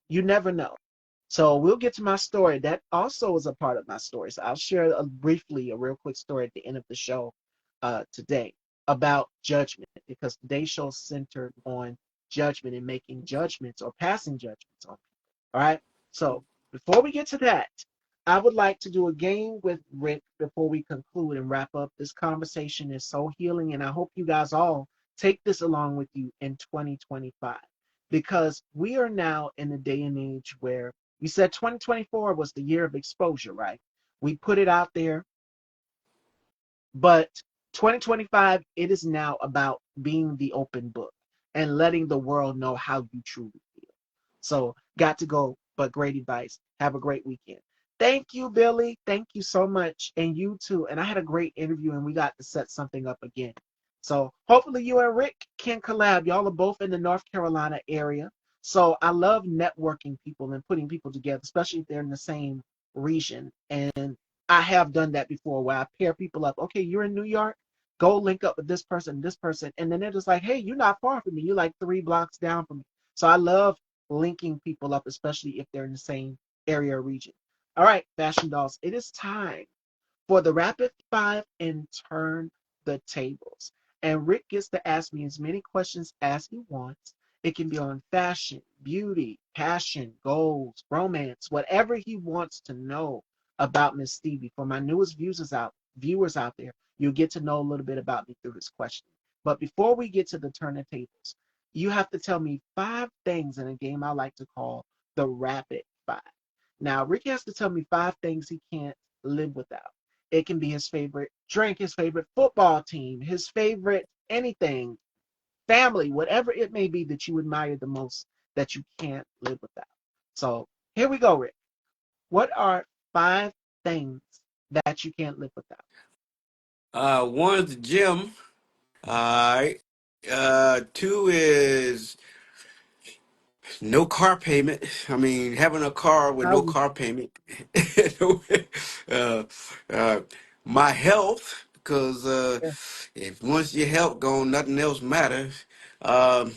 You never know. So we'll get to my story. That also is a part of my story. So I'll share briefly a real quick story at the end of the show today about judgment because today's show is centered on judgment and making judgments or passing judgments on people. All right. So before we get to that, I would like to do a game with Rick before we conclude and wrap up. This conversation is so healing, and I hope you guys all take this along with you in 2025 because we are now in a day and age where you said 2024 was the year of exposure, right? We put it out there, but 2025, it is now about being the open book and letting the world know how you truly feel. So, got to go, but great advice. Have a great weekend. Thank you, Billy. Thank you so much. And you too. And I had a great interview and we got to set something up again. So, hopefully, you and Rick can collab. Y'all are both in the North Carolina area. So, I love networking people and putting people together, especially if they're in the same region. And I have done that before where I pair people up. Okay, you're in New York, go link up with this person. And then they're just like, hey, you're not far from me. You're like 3 blocks down from me. So I love linking people up, especially if they're in the same area or region. All right, Fashion Dolls, it is time for the rapid five and turn the tables. And Rick gets to ask me as many questions as he wants. It can be on fashion, beauty, passion, goals, romance, whatever he wants to know about Miss Stevie. For my newest viewers out there, you'll get to know a little bit about me through this question. But before we get to the turn the tables, you have to tell me 5 things in a game I like to call the rapid five. Now, Rick has to tell me 5 things he can't live without. It can be his favorite drink, his favorite football team, his favorite anything, family, whatever it may be that you admire the most that you can't live without. So here we go, Rick. What are 5 things that you can't live without? One's the gym. All right. Two is no car payment. I mean, having a car with no Oh, car payment. uh, uh, my health, because yeah. if once your health gone, nothing else matters. Um,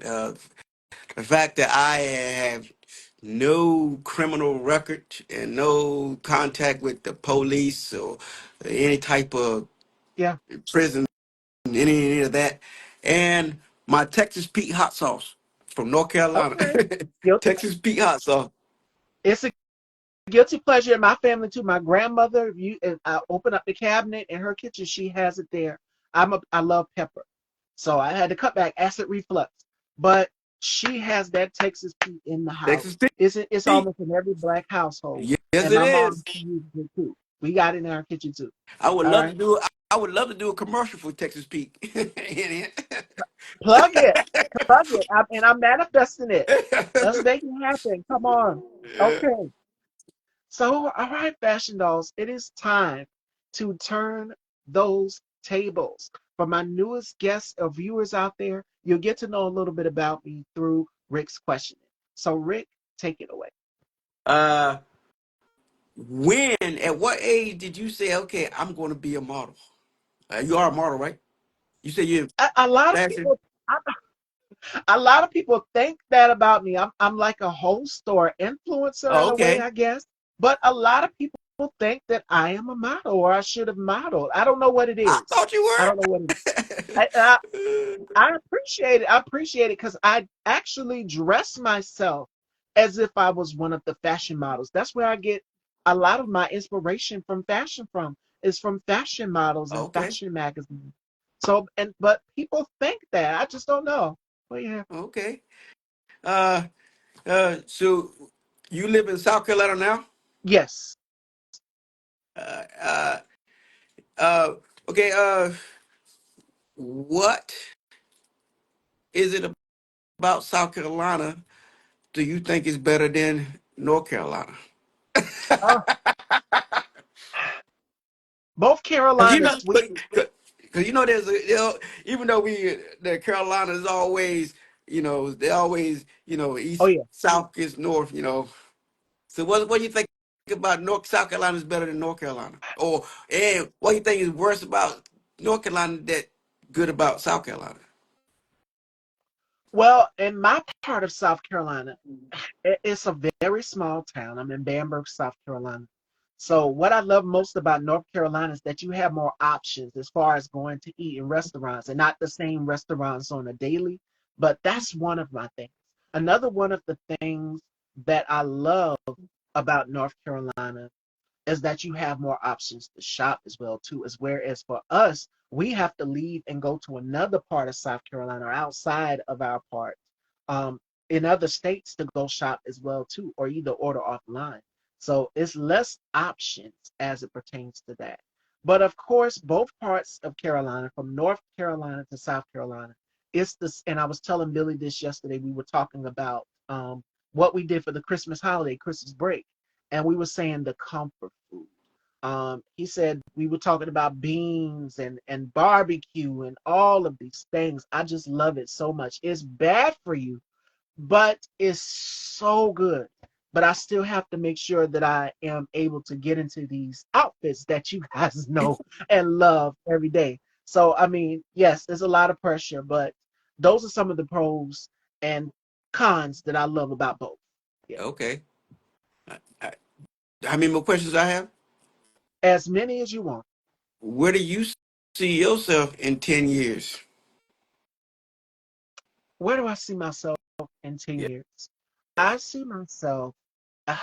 Uh, the fact that I have no criminal record and no contact with the police or any type of Yeah. prison, any of that, and my Texas Pete hot sauce from North Carolina. Okay. Guilty. Texas Pete hot sauce. It's a guilty pleasure in my family too. My grandmother, you, I open up the cabinet in her kitchen, she has it there. I love pepper, so I had to cut back acid reflux. But she has that Texas Pete in the Texas house. It's Pete. almost in every black household, Yes, and it my mom is. she uses it too. We got it in our kitchen too. I would All love to right, do. I would love to do a commercial for Texas Pete. plug it, plug it, and I'm manifesting it. Let's make it happen. Come on. Okay. So, all right, fashion dolls, it is time to turn those tables. For my newest guests or viewers out there, you'll get to know a little bit about me through Rick's questioning. So, Rick, take it away. uh, when? At what age did you say, "Okay, I'm going to be a model"? You are a model, right? You say you're A lot of fashion. people, a lot of people think that about me. I'm like a host or influencer Oh, in a way, okay. I guess. But a lot of people think that I am a model or I should have modeled. I don't know what it I is. thought you I were. don't know what it is. I appreciate it. I appreciate it because I actually dress myself as if I was one of the fashion models. That's where I get a lot of my inspiration from fashion from is from fashion models and Okay. fashion magazines. So and but people think that I just don't know. Well, yeah. Okay. Uh, so you live in South Carolina now? Yes. Uh, uh, uh, okay. What is it about South Carolina do you think is better than North Carolina? Uh, both Because you Carolinas know, sweet. because you know, even though the Carolina is always, they always, Oh east, yeah. south is north, So what do you think about South Carolina is better than North Carolina, or and what do you think is worse about North Carolina that good about South Carolina? Well, in my part of South Carolina, it's a very small town. I'm in Bamberg, South Carolina. So what I love most about North Carolina is that you have more options as far as going to eat in restaurants and not the same restaurants on a daily, but that's one of my things. Another one of the things that I love about North Carolina is that you have more options to shop as well too. As whereas for us, we have to leave and go to another part of South Carolina or outside of our part, um, in other states to go shop as well too, or either order offline. So it's less options as it pertains to that. But of course, both parts of Carolina, from North Carolina to South Carolina, it's this. And I was telling Billy this yesterday. We were talking about what we did for the Christmas holiday, Christmas break, and we were saying the comfort food. He said we were talking about beans and barbecue and all of these things. I just love it so much. It's bad for you, but it's so good. But I still have to make sure that I am able to get into these outfits that you guys know and love every day. So I mean, yes, there's a lot of pressure, but those are some of the pros and cons that I love about both. Yeah. Okay, I, how many more questions I have? As many as you want. Where do you see yourself in 10 years? Where do I see myself in 10 Yeah, years? I see myself uh,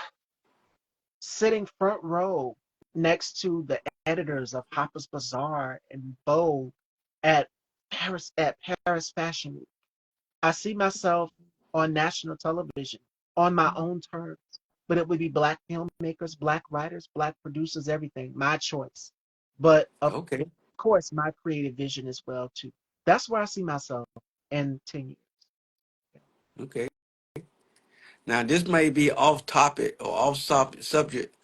sitting front row next to the editors of Harper's Bazaar and Vogue at Paris Fashion Week. I see myself on national television on my own terms, but it would be black filmmakers, black writers, black producers, everything, my choice. But of okay, course, my creative vision as well too. That's where I see myself in 10 years. okay. Now this may be off topic or off subject,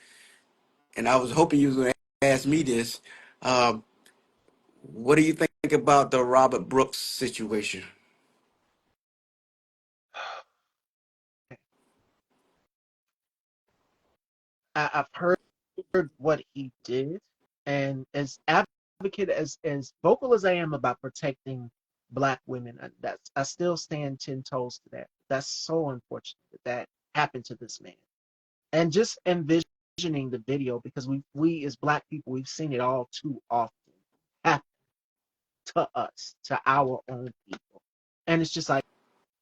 and I was hoping you were going to ask me this. Um, what do you think about the Robert Brooks situation? I've heard what he did, and as advocate as vocal as I am about protecting Black women. That's I still stand 10 toes to that. That's so unfortunate that that happened to this man. And just envisioning the video because we as Black people we've seen it all too often happen to us, to our own people, and it's just like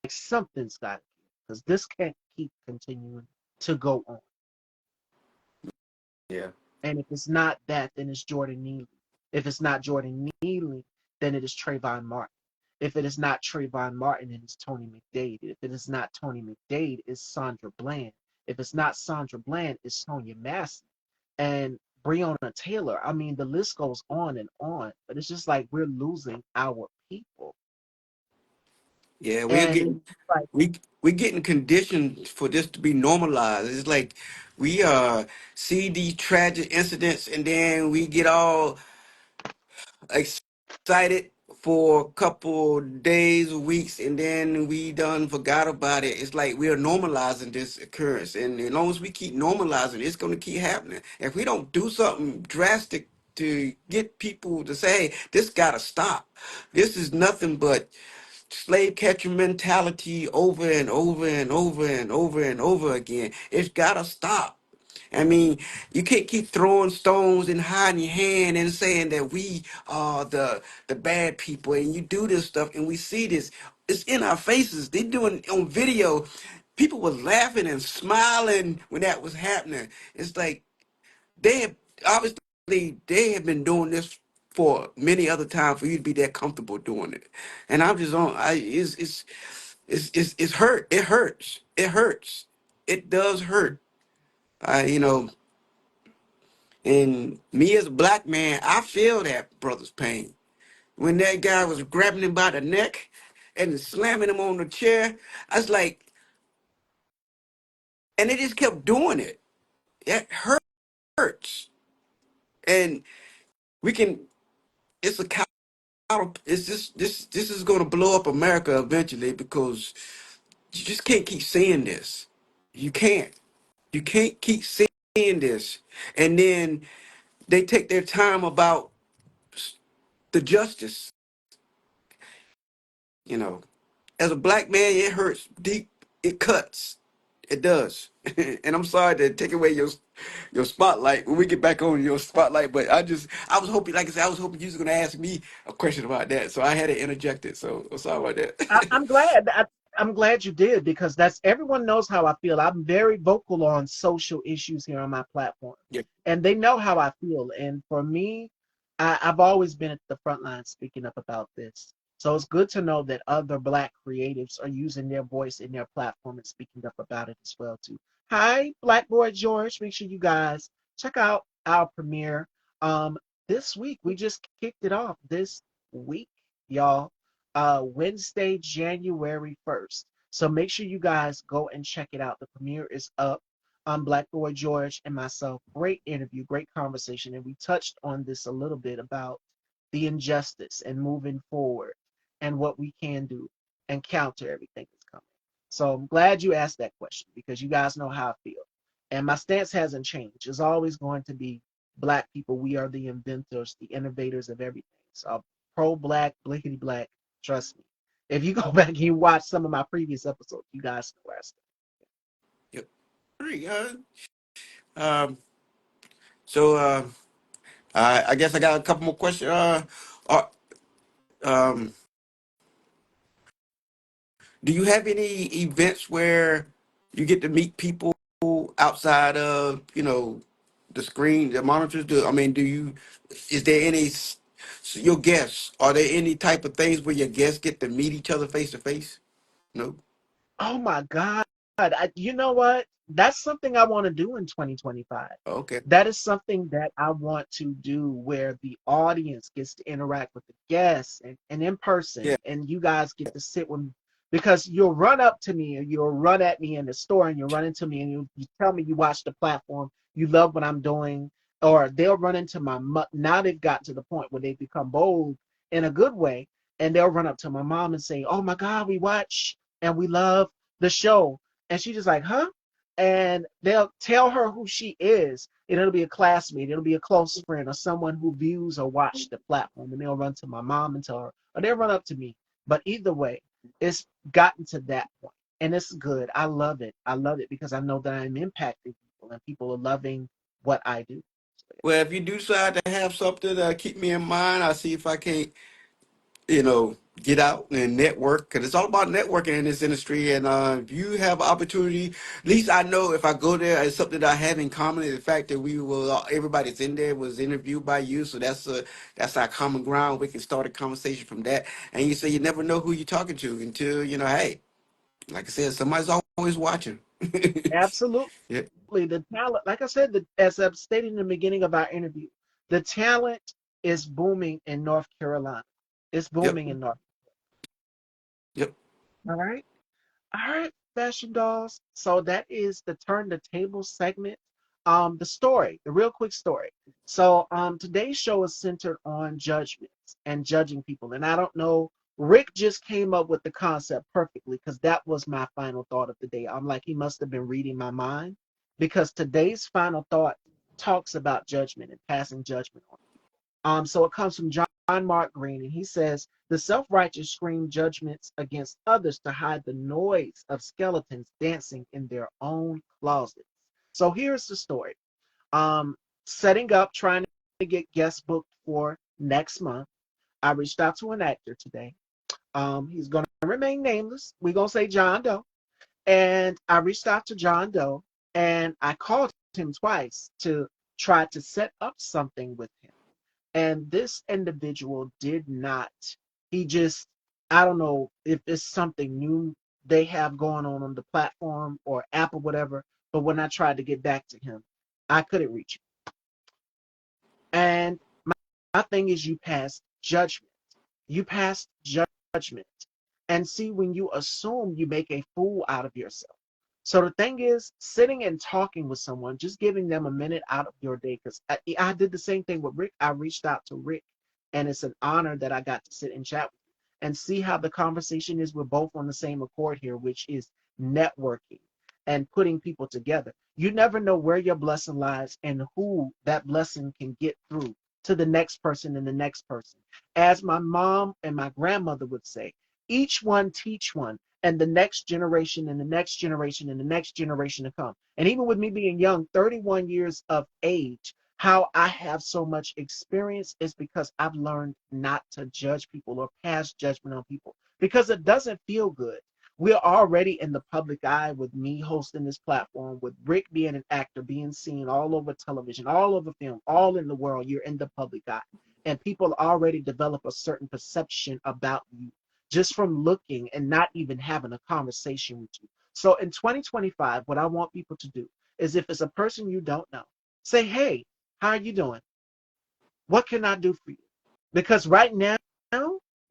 something's got to give because this can't keep continuing to go on. Yeah. And if it's not that, then it's Jordan Neely. If it's not Jordan Neely, then it is Trayvon Martin. If it is not Trayvon Martin, then it's Tony McDade. If it is not Tony McDade, it's Sandra Bland. If it's not Sandra Bland, it's Sonia Massey and Breonna Taylor. I mean, the list goes on and on, but it's just like we're losing our people. Yeah, we're And it's getting like, we're getting conditioned for this to be normalized. It's like we see these tragic incidents and then we get all excited for a couple days, weeks, and then we done forgot about it. It's like we are normalizing this occurrence, and as long as we keep normalizing, it's going to keep happening. If we don't do something drastic to get people to say, hey, this got to stop. This is nothing but slave catcher mentality over and over and over and over and over again. It's got to stop. I mean, you can't keep throwing stones and hiding your hand and saying that we are the bad people and you do this stuff and we see this. It's in our faces. They doing it on video. People were laughing and smiling when that was happening. It's like they have obviously they have been doing this for many other times for you to be that comfortable doing it. And I'm just on I it's hurt. It hurts. It hurts. It does hurt. I you know And me as a black man, I feel that brother's pain. When that guy was grabbing him by the neck and slamming him on the chair, I was like, and they just kept doing it. It hurts. And we can, it's a counter, it's this is going to blow up America eventually because you just can't keep saying this. You can't. You can't keep saying this. And then they take their time about the justice, you know. As a black man, it hurts deep. It cuts. It does. And I'm sorry to take away your spotlight when we get back on your spotlight, but I was hoping, like I said, I was hoping you was gonna ask me a question about that, so I had to interject it. So I'm sorry about I, that. I'm glad. I'm glad you did because that's everyone knows how I feel. I'm very vocal on social issues here on my platform, Yeah, and they know how I feel. And for me, I've always been at the front line speaking up about this. So it's good to know that other Black creatives are using their voice in their platform and speaking up about it as well too. Hi, Black Boy George. Make sure you guys check out our premiere. Um, this week we just kicked it off. This week, y'all, Wednesday, January 1st. So make sure you guys go and check it out. The premiere is up. Black Boy George and myself. Great interview, great conversation. And we touched on this a little bit about the injustice and moving forward and what we can do and counter everything that's coming. So I'm glad you asked that question because you guys know how I feel. And my stance hasn't changed. It's always going to be Black people. We are the inventors, the innovators of everything. So pro Black, blickety black. Trust me. If you go back and you watch some of my previous episodes, you guys know where I stand. yep. Pretty good. Um, so I guess I got a couple more questions. Uh, um, do you have any events where you get to meet people outside of, the screen, the monitors? Do you, is there your guests, are there any type of things where your guests get to meet each other face to face? No? Oh my God. You know what? That's something I want to do in 2025. Okay. That is something that I want to do where the audience gets to interact with the guests and in Yeah. person, and you guys get to sit with me because you'll run up to me or you'll run at me in the store and you'll run into me and you tell me you watch the platform, you love what I'm doing, or they'll run into now they've gotten to the point where they become bold in a good way, and they'll run up to my mom and say, "Oh my God, we watch and we love the show." And she's just like, huh? And they'll tell her who she is. And it'll be a classmate, it'll be a close friend, or someone who views or watched the platform. And they'll run to my mom and tell her, or they'll run up to me. But either way, it's gotten to that point, and it's good. I love it. I love it because I know that I'm impacting people, and people are loving what I do. So, Well, if you do decide to have something, keep me in mind. I'll see if I can't, get out and network because it's all about networking in this industry. And if you have opportunity, at least I know if I go there, it's something that I have in common. The fact that we will, everybody's in there was interviewed by you, so that's our common ground. We can start a conversation from that. And you say you never know who you're talking to until hey, like I said, somebody's always watching. absolutely, Yeah. the talent, like I said, as I've stated in the beginning of our interview, the talent is booming in North Carolina. It's Yep. booming in North. Yep. All right. All right, fashion dolls. So that is the turn the table segment. The story, the real quick story. So today's show is centered on judgments and judging people. And I don't know, Rick just came up with the concept perfectly because that was my final thought of the day. I'm like, he must have been reading my mind because today's final thought talks about judgment and passing judgment on. So it comes from John Mark Green, and he says the self-righteous scream judgments against others to hide the noise of skeletons dancing in their own closets. So here's the story. Um, Setting up, trying to get guest booked for next month. I reached out to an actor today. He's going to remain nameless. We're going to say John Doe. And I reached out to John Doe, and I called him twice to try to set up something with him. And this individual did not. He just, I don't know if it's something new they have going on the platform or app or whatever. But when I tried to get back to him, I couldn't reach him. And my thing is, you pass judgment. You pass judgment. And see, when you assume, you make a fool out of yourself. So the thing is, sitting and talking with someone, just giving them a minute out of your day. Because I did the same thing with Rick. I reached out to Rick, and it's an honor that I got to sit and chat with you and see how the conversation is. We're both on the same accord here, which is networking and putting people together. You never know where your blessing lies and who that blessing can get through to the next person and the next person. As my mom and my grandmother would say, each one teach one, and the next generation and the next generation and the next generation to come. And even with me being young, 31 years of age, how I have so much experience is because I've learned not to judge people or pass judgment on people because it doesn't feel good. We're already in the public eye with me hosting this platform, with Rick being an actor, being seen all over television, all over film, all in the world. You're in the public eye. And people already develop a certain perception about you just from looking and not even having a conversation with you. So in 2025, what I want people to do is if it's a person you don't know, say, hey, how are you doing? What can I do for you? Because right now,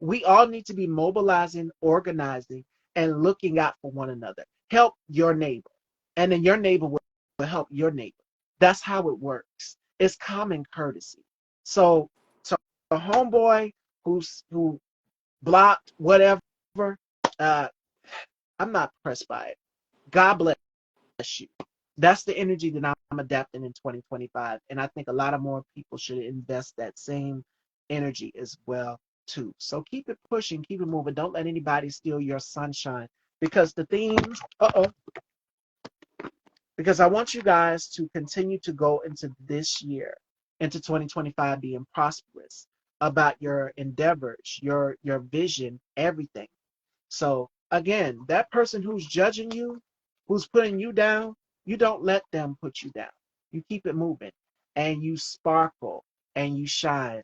we all need to be mobilizing, organizing, and looking out for one another. Help your neighbor, and then your neighbor will help your neighbor. That's how it works. It's common courtesy. So a homeboy who blocked whatever, uh, I'm not pressed by it. God bless you. That's the energy that I'm adapting in 2025. And I think a lot of more people should invest that same energy as well too. So keep it pushing, keep it moving. Don't let anybody steal your sunshine because the themes, because I want you guys to continue to go into this year, into 2025 being prosperous about your endeavors, your vision, everything. So again, that person who's judging you, who's putting you down, you don't let them put you down. You keep it moving and you sparkle and you shine,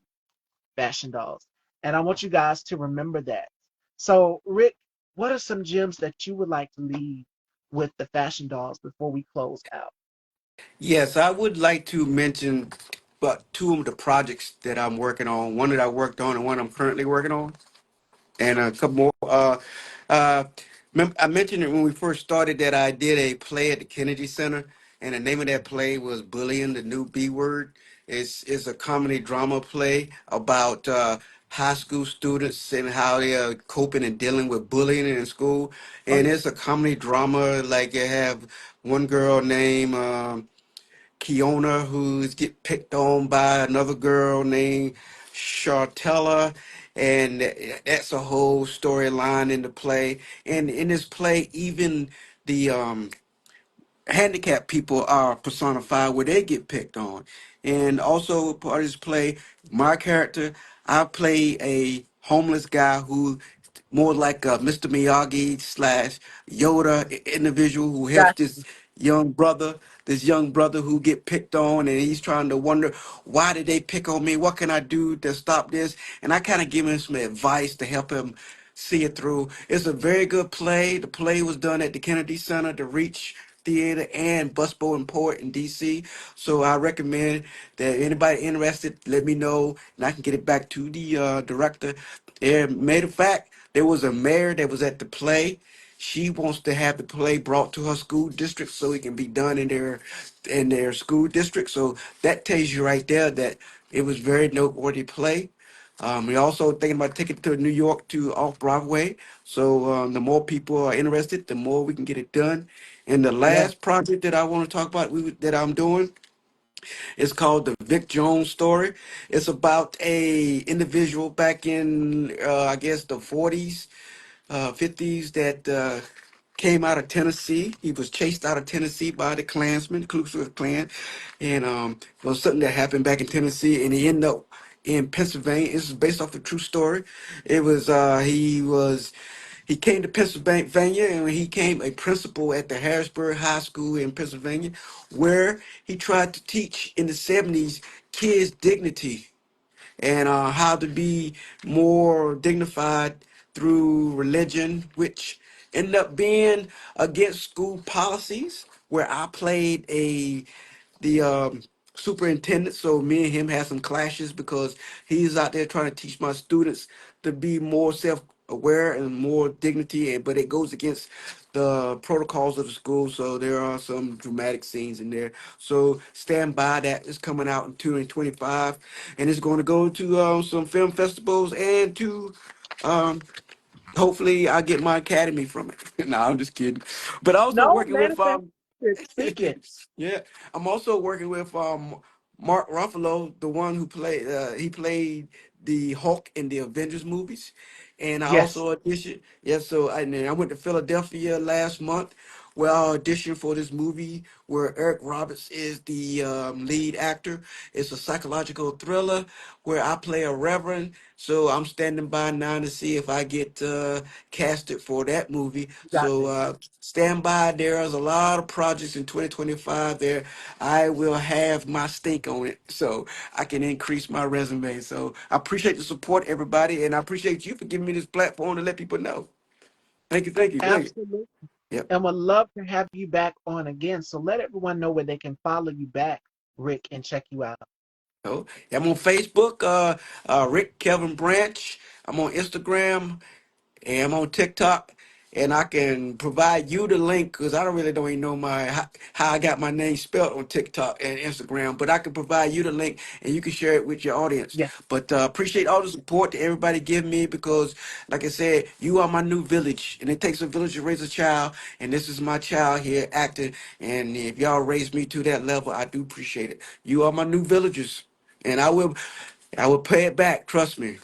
fashion dolls. And I want you guys to remember that. So, Rick, what are some gems that you would like to leave with the fashion dolls before we close out? Yes, I would like to mention but two of the projects that I'm working on. One that I worked on and one I'm currently working on, and a couple more. Uh, I mentioned it when we first started that I did a play at the Kennedy Center, and the name of that play was "Bullying: The New B Word." It's a comedy drama play about high school students and how they are coping and dealing with bullying in school. Oh And yeah. it's a comedy drama. Like you have one girl named Kiona who's get picked on by another girl named Chartella, and that's a whole storyline in the play. And in this play, even the handicapped people are personified where they get picked on. And also part of this play, my character, I play a homeless guy who more like a Mr. Miyagi slash Yoda individual who helps Got this young brother who get picked on, and he's trying to wonder, why did they pick on me? What can I do to stop this? And I kind of give him some advice to help him see it through. It's a very good play. The play was done at the Kennedy Center, the Reach Theater, and Busbo and Port in DC. So I recommend that anybody interested, let me know, and I can get it back to the director. And matter of fact, there was a mayor that was at the play. She wants to have the play brought to her school district so it can be done in their school district. So that tells you right there that it was very noteworthy play. We also thinking about taking it to New York to off Broadway. So the more people are interested, the more we can get it done. And the yeah. last project that I want to talk about that I'm doing is called the Vic Jones story. It's about a individual back in I guess the 40s 50s that came out of Tennessee. He was chased out of Tennessee by the Klansmen, the Ku Klux Klan, and it was something that happened back in Tennessee, and he ended up in Pennsylvania. This is based off the true story. It was he came to Pennsylvania and he became a principal at the Harrisburg High School in Pennsylvania, where he tried to teach in the 70s kids dignity and how to be more dignified through religion, which ended up being against school policies. Where I played the superintendent, so me and him had some clashes because he's out there trying to teach my students to be more self-aware and more dignity, and but it goes against the protocols of the school. So there are some dramatic scenes in there. So stand by, that is coming out in 2025, and it's going to go to some film festivals and to um, hopefully I get my academy from it. No, I'm just kidding. But also No, working with manifest it. Speak it. yeah, I'm also working with Mark Ruffalo, the one who played he played the Hulk in the Avengers movies. And I Yes. also auditioned. Yeah, so and then I went to Philadelphia last month where I auditioned for this movie where Eric Roberts is the lead actor. It's a psychological thriller where I play a reverend. So I'm standing by now to see if I get casted for that movie. Got So this. stand by. There's a lot of projects in 2025 there. I will have my stink on it so I can increase my resume. So I appreciate the support, everybody, and I appreciate you for giving me this platform to let people know. Thank you, thank you, thank you. Absolutely. Yep. And would love to have you back on again. So let everyone know where they can follow you back, Rick, and check you out. So I'm on Facebook, Rick Kelvin Branch. I'm on Instagram. And I'm on TikTok, and I can provide you the link because I don't even know how I got my name spelled on TikTok and Instagram, but I can provide you the link and you can share it with your audience. Yeah. But appreciate all the support that everybody give me because, like I said, you are my new village, and it takes a village to raise a child, and this is my child here acting. And if y'all raise me to that level, I do appreciate it. You are my new villagers, and I will pay it back. Trust me.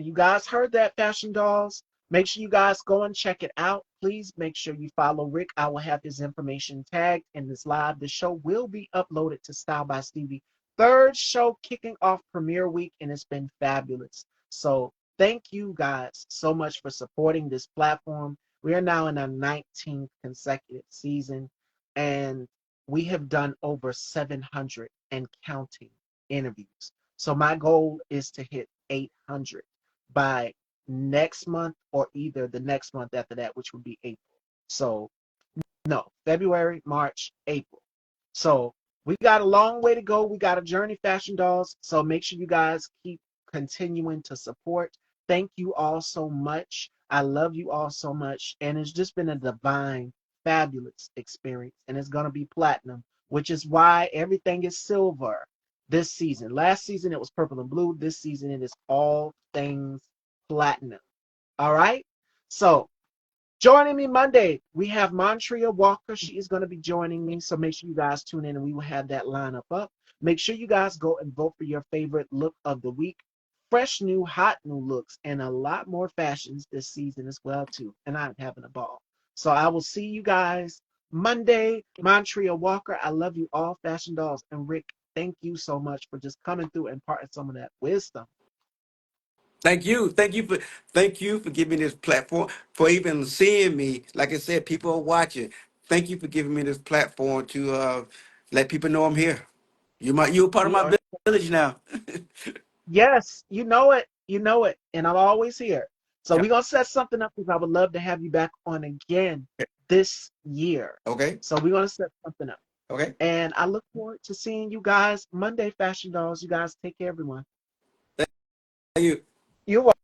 You guys heard that, Fashion Dolls? Make sure you guys go and check it out. Please make sure you follow Rick. I will have his information tagged in this live. The show will be uploaded to Style by Stevie. Third show kicking off premiere week, and it's been fabulous. So thank you guys so much for supporting this platform. We are now in our 19th consecutive season, and we have done over 700 and counting interviews. So my goal is to hit 800 by next month or either the next month after that, which would be April. So, no, February, March, April. So, we got a long way to go. We got a journey, Fashion Dolls. So, make sure you guys keep continuing to support. Thank you all so much. I love you all so much. And it's just been a divine, fabulous experience. And it's going to be platinum, which is why everything is silver this season. Last season it was purple and blue. This season it is all things platinum. All right. So joining me Monday, we have Montreal Walker. She is going to be joining me. So make sure you guys tune in and we will have that lineup up. Make sure you guys go and vote for your favorite look of the week. fresh new, hot new looks, and a lot more fashions this season as well too. And I'm having a ball. So I will see you guys Monday. Montreal Walker, I love you all, Fashion Dolls. And Rick, thank you so much for just coming through and imparting some of that wisdom. Thank you for giving me this platform, for even seeing me. Like I said, people are watching. Thank you for giving me this platform to let people know I'm here. You're a part of We my are, village now. yes, you know it. You know it. And I'm always here. So Yeah. we're going to set something up because I would love to have you back on again this year. Okay. So we're going to set something up. Okay. And I look forward to seeing you guys Monday, Fashion Dolls. You guys take care, everyone. Thank you. You're welcome.